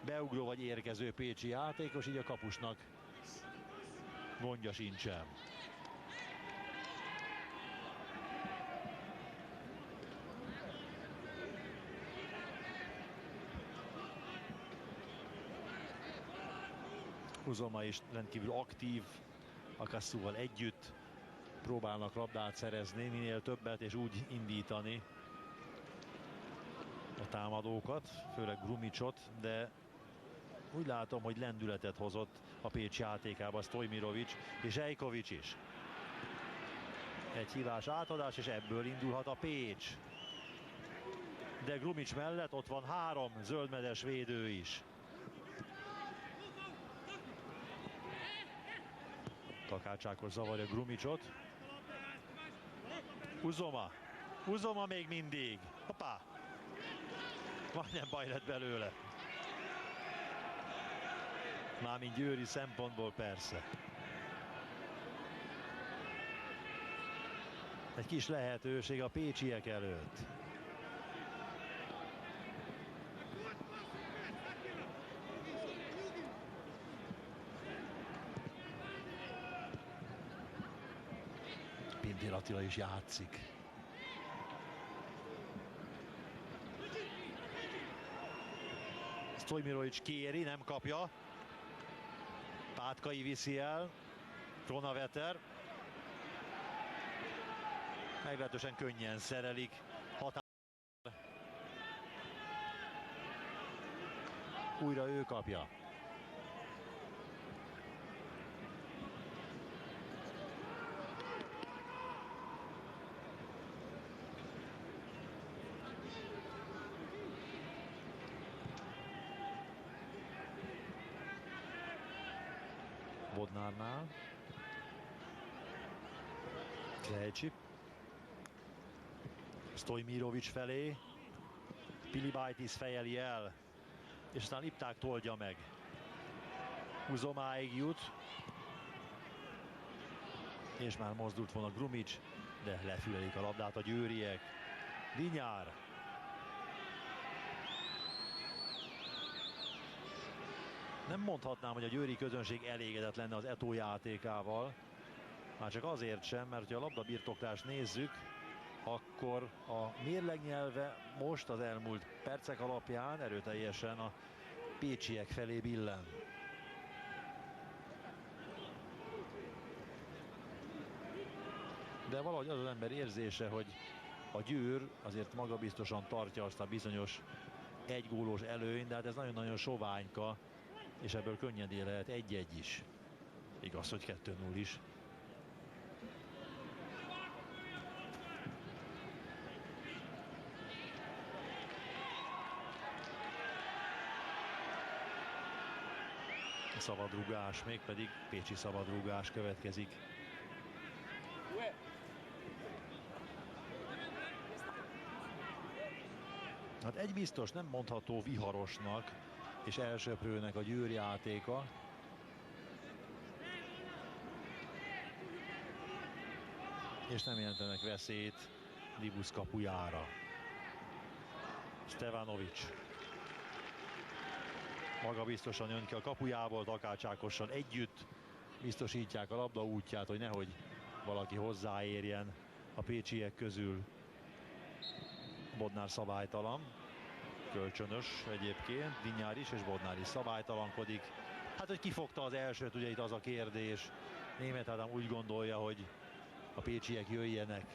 beugró vagy érkező pécsi játékos, így a kapusnak gondja sincsen. Uzoma is rendkívül aktív, Akasszúval együtt próbálnak labdát szerezni, minél többet, és úgy indítani a támadókat, főleg Grumicot, de úgy látom, hogy lendületet hozott a Pécs játékába Stojmirovic és Zsejkovics is. Egy hívás átadás, és ebből indulhat a Pécs. De Grumic mellett ott van 3 zöldmedes védő is. Takács Ákos zavarja Grumicot. Uzoma még mindig. Hoppá! Majdnem baj lett belőle. Mármint győri szempontból persze. Egy kis lehetőség a pécsiek előtt. Pintér Attila is játszik. Stojmirovic kéri, nem kapja. Pátkai viszi el. Kronaveter. Meglehetősen könnyen szerelik. Újra ő kapja. Bodnárnál. Krejci. Stojmirovic felé. Pilibaitis fejeli el. És aztán Lipták toldja meg. Uzomáig jut. És már mozdult volna Grumic, de lefülelik a labdát a győriek. Vinyár. Nem mondhatnám, hogy a győri közönség elégedett lenne az Eto'o játékával. Már csak azért sem, mert ha a labdabirtoklást nézzük, akkor a mérleg nyelve most az elmúlt percek alapján erőteljesen a pécsiek felé billen. De valahogy az az ember érzése, hogy a Győr azért magabiztosan tartja azt a bizonyos egygólos előnyt, de hát ez nagyon-nagyon soványka, és ebből könnyedén lehet 1-1 is. Igaz, hogy 2-0 is. Szabadrúgás, mégpedig pécsi szabadrúgás következik. Hát egy biztos, nem mondható viharosnak és elsöprőnek a Győr játéka. És nem jelentenek veszélyt Libusz kapujára. Stevanovic. Maga biztosan jön ki a kapujából, Takács Ákossal együtt biztosítják a labda útját, hogy nehogy valaki hozzáérjen a pécsiek közül. Bodnár szabálytalan, kölcsönös egyébként, Vinyár is és Bodnár is szabálytalankodik. Hát, hogy kifogta az elsőt, ugye itt az a kérdés. Németh Ádám úgy gondolja, hogy a pécsiek jöjjenek.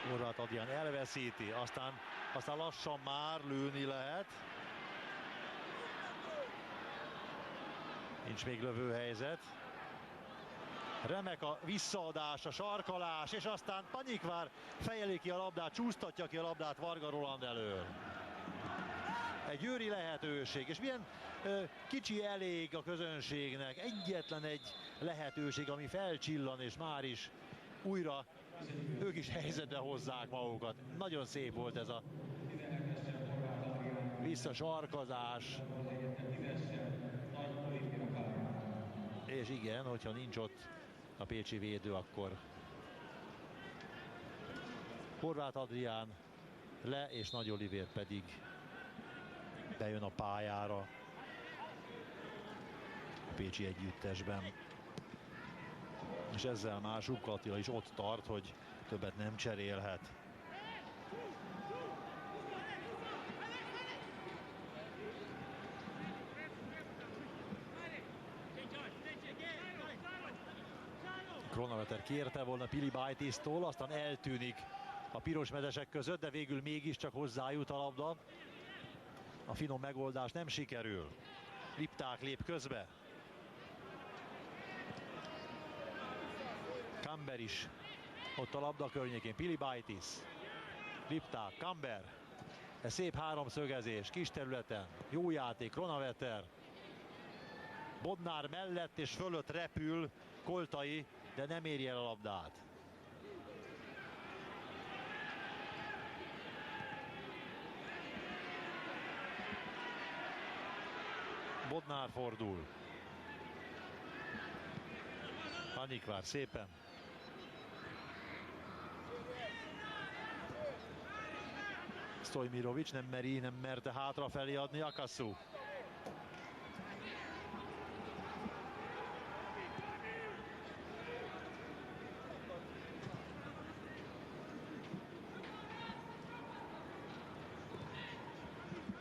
Horváth Adrián elveszíti, aztán lassan már lőni lehet. Nincs még lövőhelyzet. Remek a visszaadás, a sarkalás, és aztán Panyikvár fejeli ki a labdát, csúsztatja ki a labdát Varga Roland elől. Egy győri lehetőség, és milyen kicsi elég a közönségnek. Egyetlen egy lehetőség, ami felcsillan, és már is újra ők is helyzetbe hozzák magukat. Nagyon szép volt ez a visszasarkazás. És igen, hogyha nincs ott a pécsi védő, akkor Horváth Adrián le, és Nagy Olivér pedig bejön a pályára a pécsi együttesben. És ezzel már Zsuk Attila is ott tart, hogy többet nem cserélhet. Kronaveter kérte volna Pilibaitis-tól, aztán eltűnik a piros medesek között, de végül mégiscsak hozzájut a labda. A finom megoldás nem sikerül. Lipták lép közbe. Kamber is ott a labda környékén. Pilibaitis, Lipták, Kamber. Ez szép háromszögezés, kis területen. Jó játék, Kronaveter. Bodnár mellett és fölött repül Koltai, de nem éri el a labdát. Bodnár fordul. Hanikvár szépen. Stojmirovic nem merte hátrafelé adni Akassu.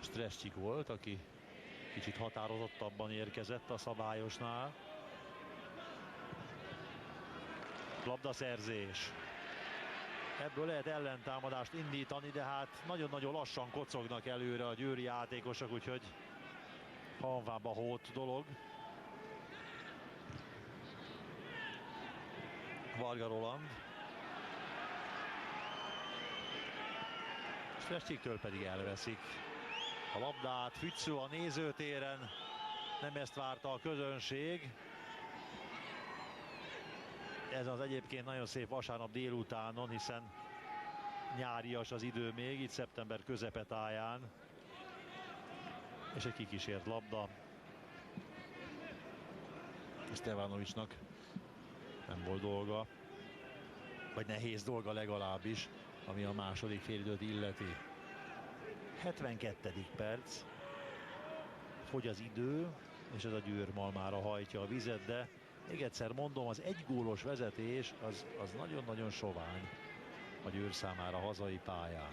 Strescsik volt, aki kicsit határozottabban érkezett a szabályosnál. Labdaszerzés. Ebből lehet ellentámadást indítani, de hát nagyon-nagyon lassan kocognak előre a győri játékosok, úgyhogy hanvába hót dolog. Varga Roland. Strescsiktől pedig elveszik a labdát. Fütző a nézőtéren. Nem ezt várta a közönség. Ez az egyébként nagyon szép vasárnap délutánon, hiszen nyárias az idő még, itt szeptember közepetáján. És egy kikísért labda. Stevanovicsnak nem volt dolga, vagy nehéz dolga legalábbis, ami a második félidőt illeti. 72. perc. Fogy az idő, és ez a Győr-Malmára hajtja a vizet, de még egyszer mondom, az egygólos vezetés az nagyon-nagyon sovány a Győr számára hazai pályán.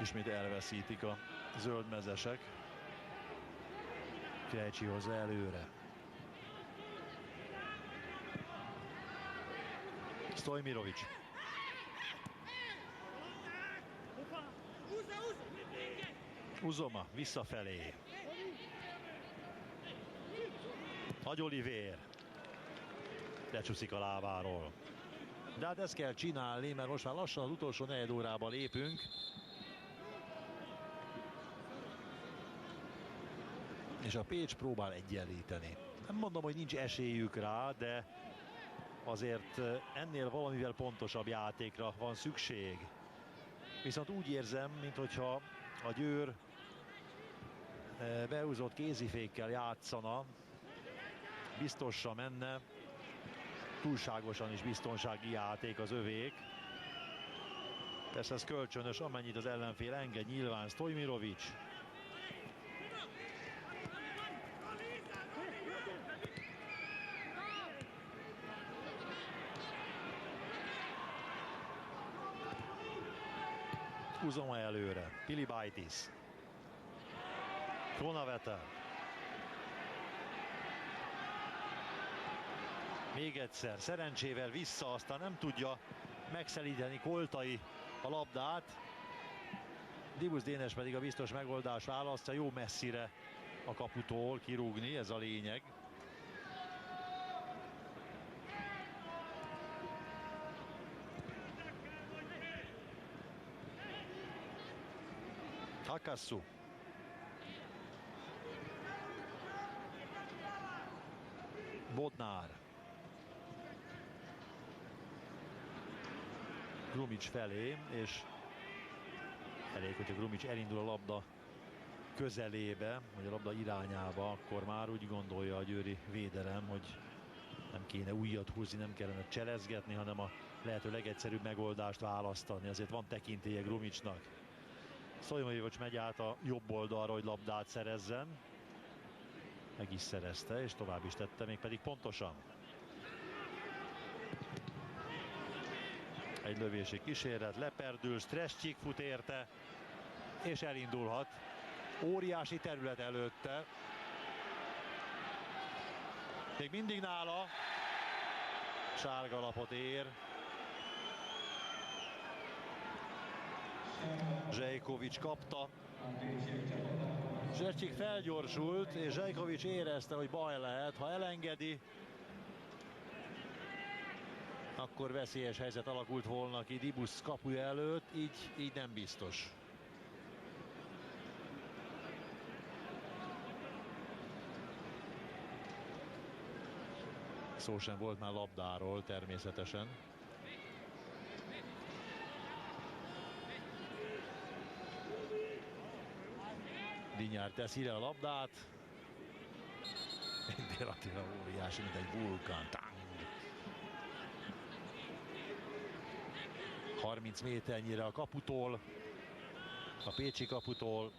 Ismét elveszítik a zöldmezesek. Krejcsi hozza előre. Stojmirovic. Uzoma visszafelé. Nagy Olivér. Lecsúszik a lábáról. De hát ezt kell csinálni, mert most már lassan az utolsó negyed órába lépünk. És a Pécs próbál egyenlíteni. Nem mondom, hogy nincs esélyük rá, de azért ennél valamivel pontosabb játékra van szükség. Viszont úgy érzem, minthogyha a Győr behúzott kézifékkel játszana, biztosra menne, túlságosan is biztonsági játék az övék. Persze ez kölcsönös, amennyit az ellenfél enged, nyilván. Stojmirovic. Uzoma előre. Pilibaitis. Kronaveter. Még egyszer, szerencsével vissza, aztán nem tudja megszelídeni Koltai a labdát. Dibusz Dénes pedig a biztos megoldás választja, jó messzire a kaputól kirúgni, ez a lényeg. Akassu. Bodnár. Grumic felé, és elég, hogyha Grumic elindul a labda közelébe, vagy a labda irányába, akkor már úgy gondolja a győri védelem, hogy nem kéne újat húzni, nem kellene cselezgetni, hanem a lehető legegyszerűbb megoldást választani. Ezért van tekintélye Grumicnak. Stojmirovic megy át a jobb oldalra, hogy labdát szerezzen. Meg is szerezte, és tovább is tette, mégpedig pontosan. Egy lövési kísérlet, leperdül, Strescsik fut érte, és elindulhat. Óriási terület előtte. Még mindig nála. Sárga lapot ér. Zsejkovics kapta. Strescsik felgyorsult, és Zsejkovics érezte, hogy baj lehet. Ha elengedi, akkor veszélyes helyzet alakult volna ki Dibusz kapuja előtt, így nem biztos. Szó sem volt már labdáról természetesen. Dinyár teszi le a labdát. Dél Attila óriási, mint egy vulkán. Tang! 30 méternyire a kaputól, a pécsi kaputól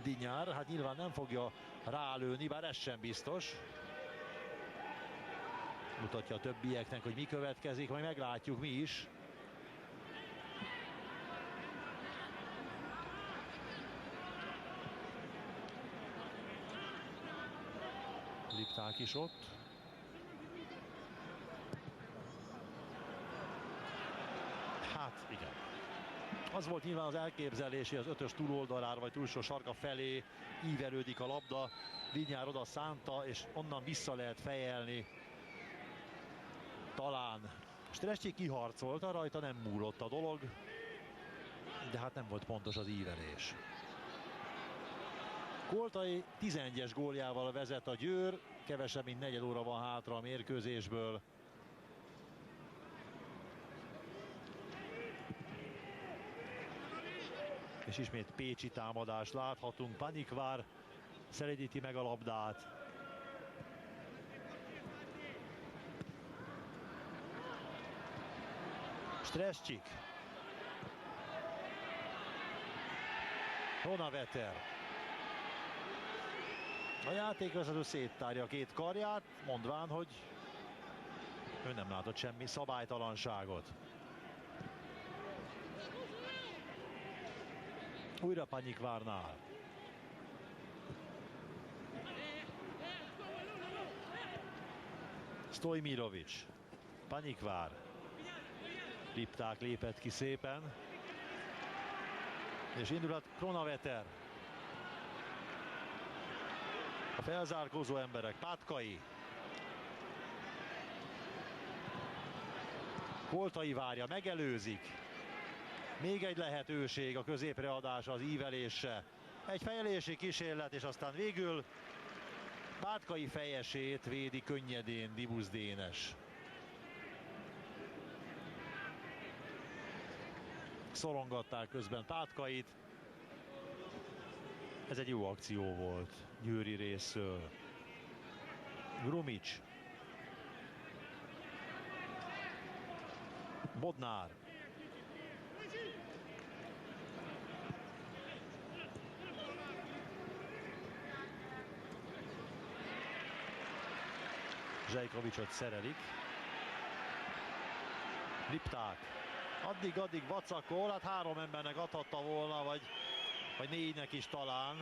Dinyár. Hát nyilván nem fogja rálőni, bár ez sem biztos. Mutatja a többieknek, hogy mi következik, majd meglátjuk mi is. Lipták is ott. Hát igen. Az volt nyilván az elképzelés, hogy az ötös túloldalára vagy túlsó sarka felé ívelődik a labda. Dinyár oda szánta, és onnan vissza lehet fejelni. Talán Strescsik kiharcolta, rajta nem múlott a dolog, de hát nem volt pontos az ívelés. Koltai 11-es góljával vezet a Győr, kevesebb mint negyed óra van hátra a mérkőzésből. És ismét pécsi támadást láthatunk, Panikvár szelíti meg a labdát. Strescsik. Kronaveter. A játékvezető széttárja a két karját, mondván, hogy ő nem látott semmi szabálytalanságot. Újra Panikvárnál. Stojmirovic. Panikvár. Lipták lépett ki szépen. És indulhat Kronaveter. A felzárkózó emberek, Pátkai. Koltai várja, megelőzik. Még egy lehetőség a középre adása, az ívelésre. Egy fejelési kísérlet, és aztán végül Pátkai fejesét védi könnyedén Dibusz Dénes. Szorongatták közben Pátkait. Ez egy jó akció volt győri részről. Grumic. Bodnár. Zsejkovicsot szerelik. Lipták. Addig vacakol, hát 3 embernek adhatta volna, vagy 4-nek is talán.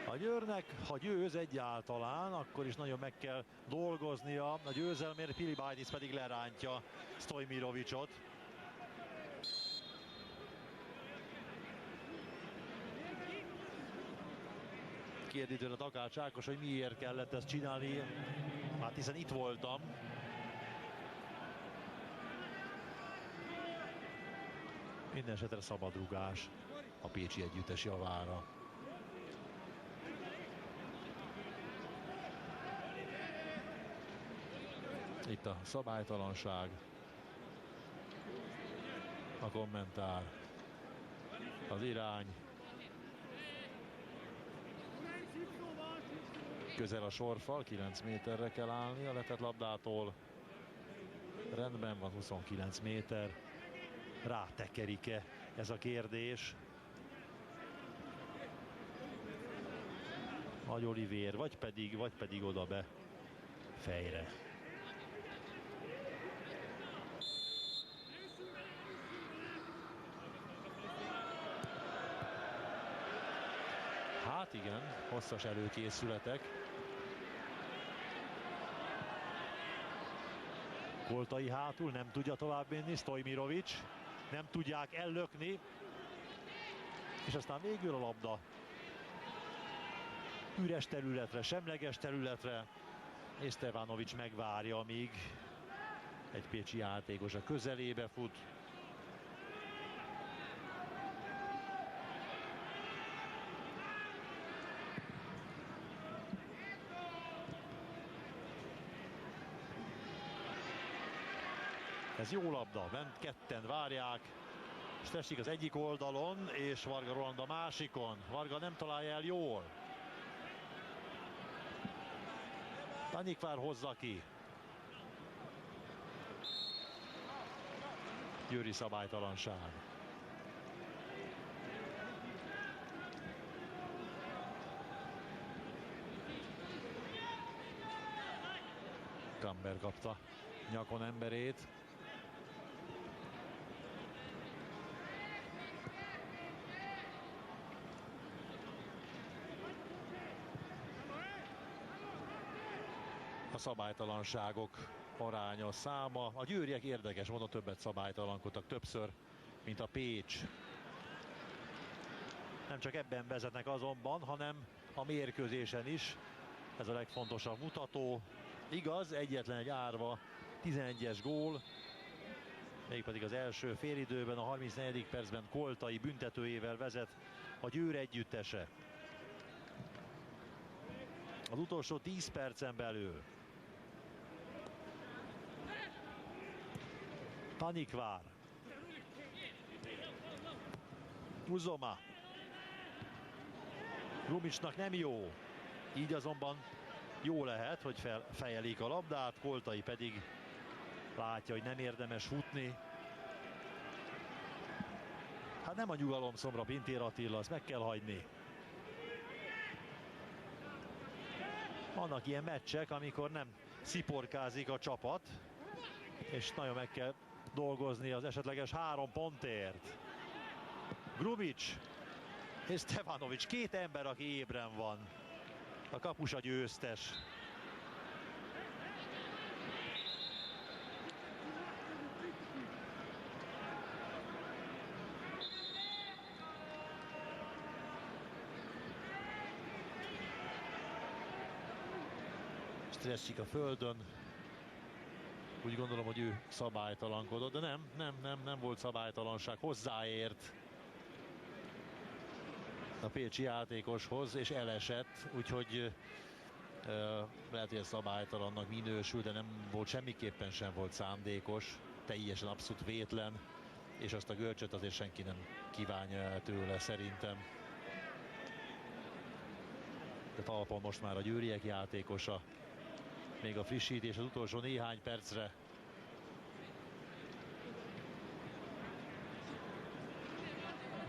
A Győrnek, ha győz egyáltalán, akkor is nagyon meg kell dolgoznia. A győzelmért Pilibájdis pedig lerántja Stojmirovicsot. Kérdi tőle Takács Ákos, hogy miért kellett ezt csinálni. Hát hiszen itt voltam. Minden esetre szabadrugás a pécsi együttes javára. Itt a szabálytalanság, a kommentár, az irány. Közel a sorfal, 9 méterre kell állni a letett labdától. Rendben van, 29 méter. Rátekerik-e ez a kérdés? Nagy Olivér, vagy pedig oda be fejre. Hát igen, hosszas előkészületek. Koltai hátul, nem tudja tovább menni, Stojmirovic. Nem tudják ellökni. És aztán végül a labda üres területre, semleges területre. És Stevanovic megvárja, amíg Egy pécsi játékos a közelébe fut. Ez jó labda, ment ketten várják, és tessék az egyik oldalon, és Varga Roland a másikon. Varga nem találja el jól. Tanikvár hozza ki. Győri szabálytalanság. Kamber kapta nyakon emberét. A szabálytalanságok aránya, száma. A győriek érdekes módon többet szabálytalankodtak többször, mint a Pécs. Nem csak ebben vezetnek azonban, hanem a mérkőzésen is. Ez a legfontosabb mutató. Igaz, egyetlen egy árva 11-es gól, mégpedig az első félidőben, a 34. percben Koltai büntetőjével vezet a Győr együttese. Az utolsó 10 percen belül. Tanikvár. Uzoma. Grumicsnak nem jó. Így azonban jó lehet, hogy fejelik a labdát, Koltai pedig látja, hogy nem érdemes futni. Hát nem a nyugalomszomra Pintér Attila, azt meg kell hagyni. Vannak ilyen meccsek, amikor nem sziporkázik a csapat, és nagyon meg kell dolgozni az esetleges 3 pontért. Grumics és Stevanovics, két ember, aki ébren van. A kapus a győztes. Stresszik a földön. Úgy gondolom, hogy ő szabálytalankodott, de nem volt szabálytalanság, hozzáért a pécsi játékoshoz, és elesett, úgyhogy lehet, hogy ez szabálytalannak minősül, de nem volt, semmiképpen sem volt szándékos, teljesen abszolút vétlen, és azt a görcsöt azért senki nem kívánja el tőle szerintem. De talpon most már a győriek játékosa. Még a frissítés az utolsó néhány percre.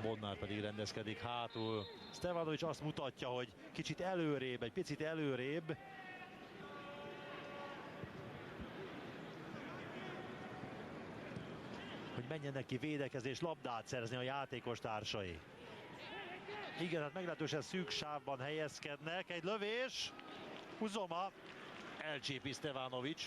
Bodnár pedig rendezkedik hátul. Stevanovics azt mutatja, hogy kicsit előrébb, egy picit előrébb. Hogy menjenek ki védekezés, labdát szerezni a játékos társai. Igen, hát meglehetősen szűk sávban helyezkednek. Egy lövés. Uzoma. Elcsépi Stevanovics.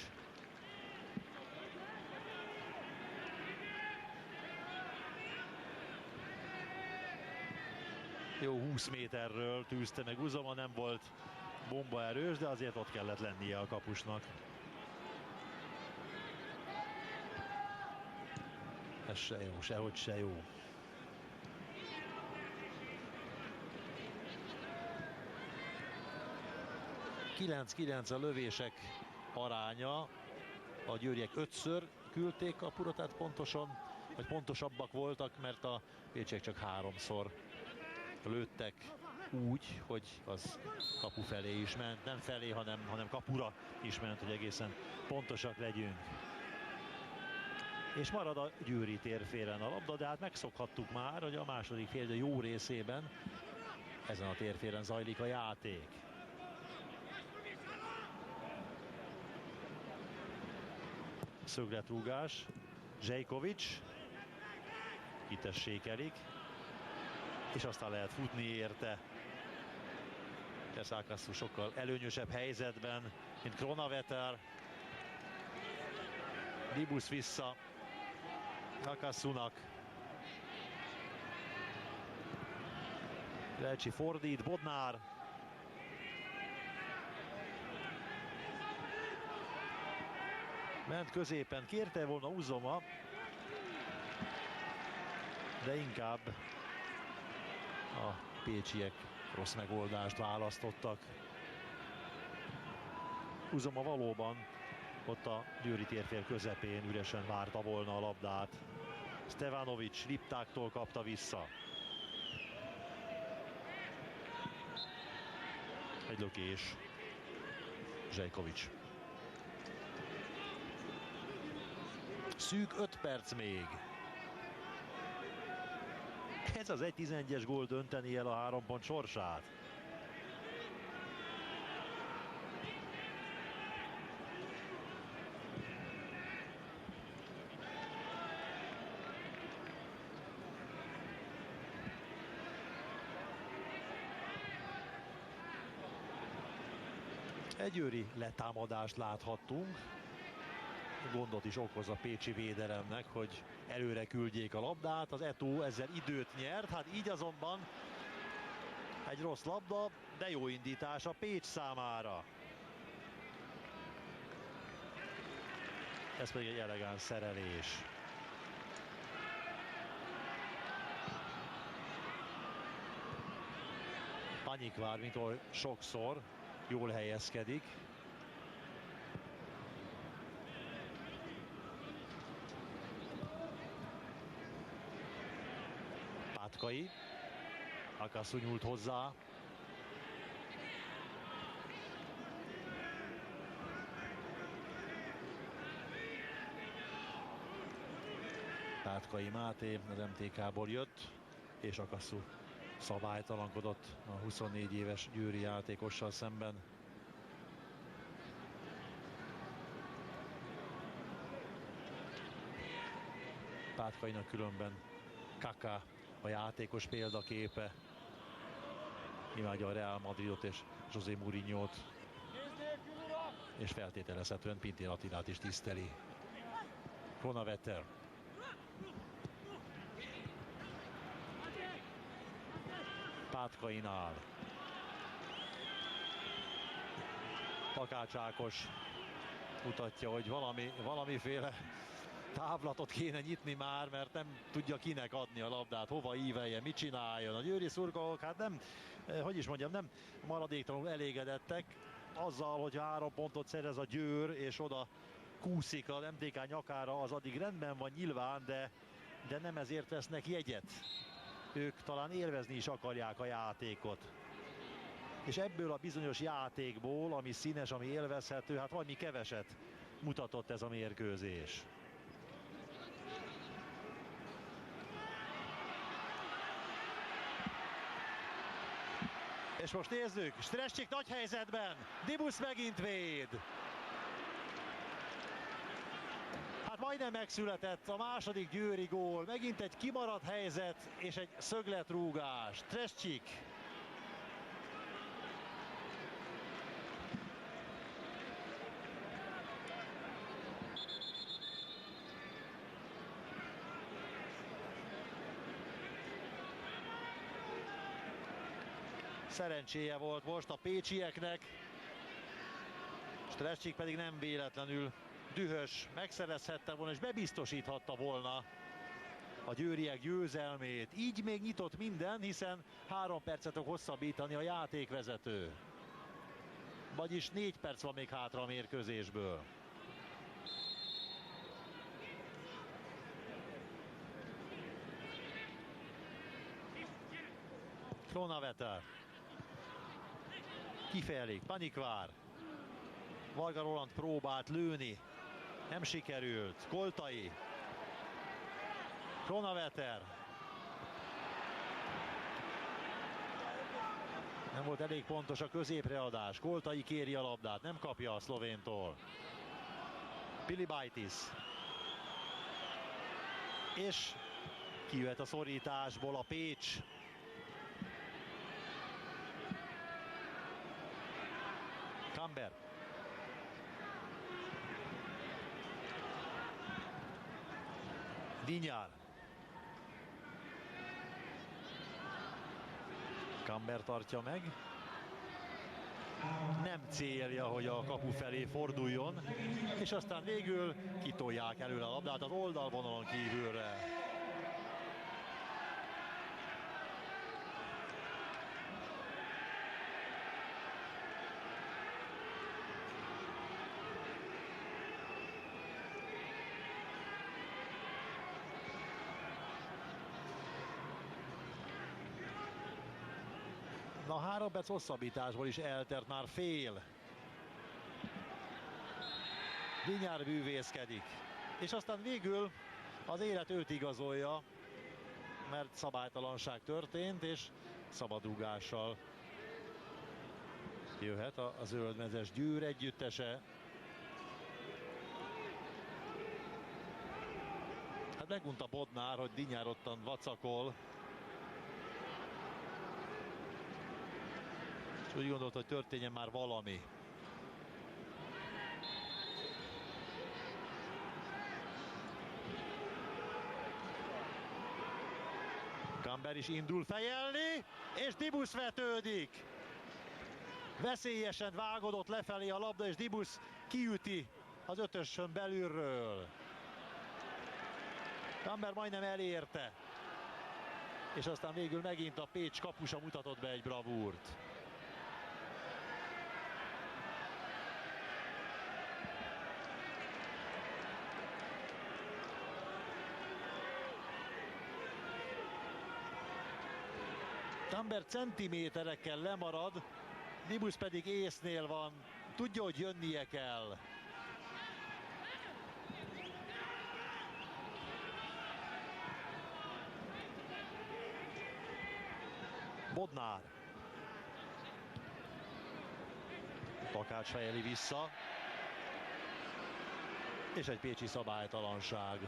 Jó 20 méterről tűzte meg Uzoma, nem volt bombaerős, de azért ott kellett lennie a kapusnak. Ez se jó, sehogy se jó. ...9-9 a lövések aránya. A győriek 5-ször küldték kapura, tehát pontosan, vagy pontosabbak voltak, mert a pécsiek csak 3-szor lőttek úgy, hogy az kapu felé is ment. Nem felé, hanem kapura is ment, hogy egészen pontosak legyünk. És marad a győri térfélen a labda, de hát megszokhattuk már, hogy a második félidő jó részében ezen a térfélen zajlik a játék. Szögletrúgás, Zsejkovics kitessékelik, és aztán lehet futni érte. Keszákasszú sokkal előnyösebb helyzetben, mint Kronaveter. Libusz vissza Akasszunak. Lecsi fordít, Bodnár. Ment középen, kérte volna Uzoma, de inkább a pécsiek rossz megoldást választottak. Uzoma valóban ott a győri térfél közepén üresen várta volna a labdát. Stevanovic Liptáktól kapta vissza. Egy lökés. Zsejkovics. Szűk 5 perc még. Ez az 1-11-es gól dönteni el a 3 pont sorsát. Egy győri letámadást láthattunk. Gondot is okoz a pécsi védelemnek, hogy előre küldjék a labdát. Az Eto'o ezzel időt nyert, hát így azonban egy rossz labda, de jó indítás a Pécs számára. Ez pedig egy elegáns szerelés. Panikvár, mint oly sokszor, jól helyezkedik. Pátkai. Akasu nyúlt hozzá. Pátkai Máté az MTK-ból jött, és Akasu szabálytalankodott a 24 éves győri játékossal szemben. Pátkainak különben Kaká a játékos példaképe. Imádja a Real Madridot és José Mourinhót, és feltételezhetően Pintér Attilát is tiszteli. Kronavetter. Pátkainál. Takács Ákos mutatja, hogy valamiféle távlatot kéne nyitni már, mert nem tudja kinek adni a labdát, hova ívelje, mit csináljon. A győri szurkolók hát nem, hogy is mondjam, nem maradéktalanul elégedettek azzal, hogy 3 pontot szerez a Győr, és oda kúszik az MTK nyakára, az addig rendben van nyilván, de nem ezért vesznek jegyet. Ők talán élvezni is akarják a játékot. És ebből a bizonyos játékból, ami színes, ami élvezhető, hát valami keveset mutatott ez a mérkőzés. És most nézzük, Strescsik nagy helyzetben, Dibusz megint véd. Hát majdnem megszületett a második győri gól, megint egy kimaradt helyzet és egy szögletrúgás. Strescsik. Szerencséje volt most a pécsieknek, Strescsik pedig nem véletlenül dühös, megszerezhette volna és bebiztosíthatta volna a győriek győzelmét. Így még nyitott minden, hiszen 3 percet fog hosszabbítani a játékvezető. Vagyis 4 perc van még hátra a mérkőzésből. Kronavetter. Kifejelik, Panikvár. Varga Roland próbált lőni, nem sikerült. Koltai. Kronavetter. Nem volt elég pontos a középreadás. Koltai kéri a labdát, nem kapja a szlovéntól. Pilibaitis. És kijöhet a szorításból a Pécs. Kamber. Vinyár. Kamber tartja meg. nem célja, hogy a kapu felé forduljon, és aztán végül kitolják előle a labdát az oldalvonalon kívülre. Na, 3 perc hosszabbításból is eltelt már fél. Vinyár bűvészkedik. És aztán végül az élet őt igazolja, mert szabálytalanság történt, és szabadrúgással jöhet a zöldmezes Győr együttese. Hát megunta Bodnár, hogy Dinyár ottan vacakol. Úgy gondolt, hogy történjen már valami. Kamber is indul fejelni, és Dibusz vetődik. Veszélyesen vágodott lefelé a labda, és Dibusz kiüti az ötösön belülről. Kamber majdnem elérte. És aztán végül megint a Pécs kapusa mutatott be egy bravúrt. Kamber centiméterekkel lemarad, Dibusz pedig észnél van, tudja, hogy jönnie kell. Bodnár. Takács fejeli vissza. És egy pécsi szabálytalanság.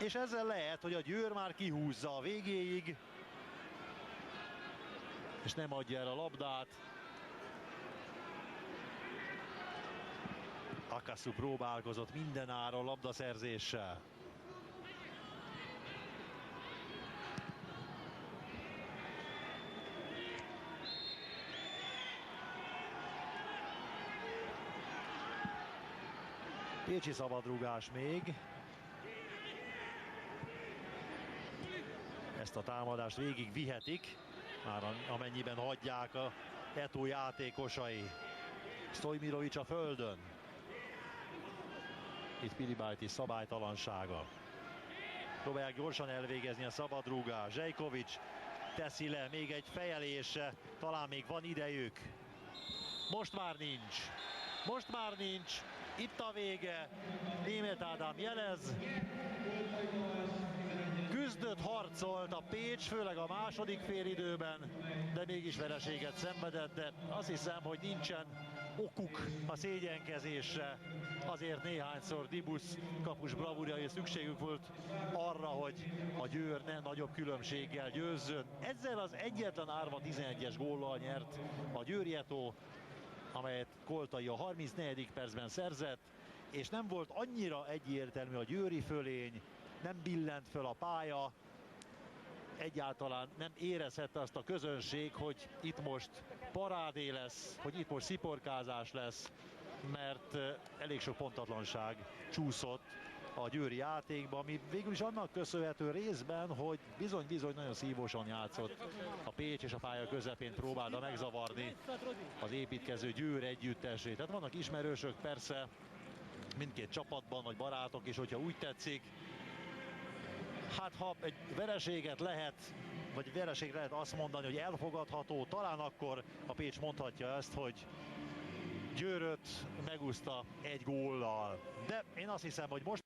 És ezzel lehet, hogy a Győr már kihúzza a végéig, és nem adja el a labdát. Akasu próbálkozott mindenáron labdaszerzéssel. Pécsi szabadrúgás még. Ezt a támadást végig vihetik, már amennyiben hagyják a Eto játékosai. Stojmirovic a földön. Itt Pilibajtis szabálytalansága. Próbálják gyorsan elvégezni a szabadrúgást. Zsejkovics teszi le, még egy fejelésre, talán még van idejük. Most már nincs. Most már nincs. Itt a vége. Németh Ádám jelez. Küzdött, harcolt a Pécs, főleg a második félidőben, de mégis vereséget szenvedett, de azt hiszem, hogy nincsen okuk a szégyenkezésre. Azért néhányszor Dibusz kapus bravúrjai szükségük volt arra, hogy a Győr ne nagyobb különbséggel győzzön. Ezzel az egyetlen árva 11-es góllal nyert a Győri Eto, amelyet Koltai a 34. percben szerzett, és nem volt annyira egyértelmű a győri fölény, nem billent föl a pálya, egyáltalán nem érezhette azt a közönség, hogy itt most parádé lesz, hogy itt most sziporkázás lesz, mert elég sok pontatlanság csúszott a győri játékba, ami végül is annak köszönhető részben, hogy bizony-bizony nagyon szívósan játszott a Pécs, és a pálya közepén próbálta megzavarni az építkező Győr együttesét. Tehát vannak ismerősök persze mindkét csapatban, vagy barátok is, hogyha úgy tetszik. Hát ha egy vereséget lehet, vagy vereségre lehet azt mondani, hogy elfogadható, talán akkor a Pécs mondhatja ezt, hogy Győröt megúszta egy góllal. De én azt hiszem, hogy most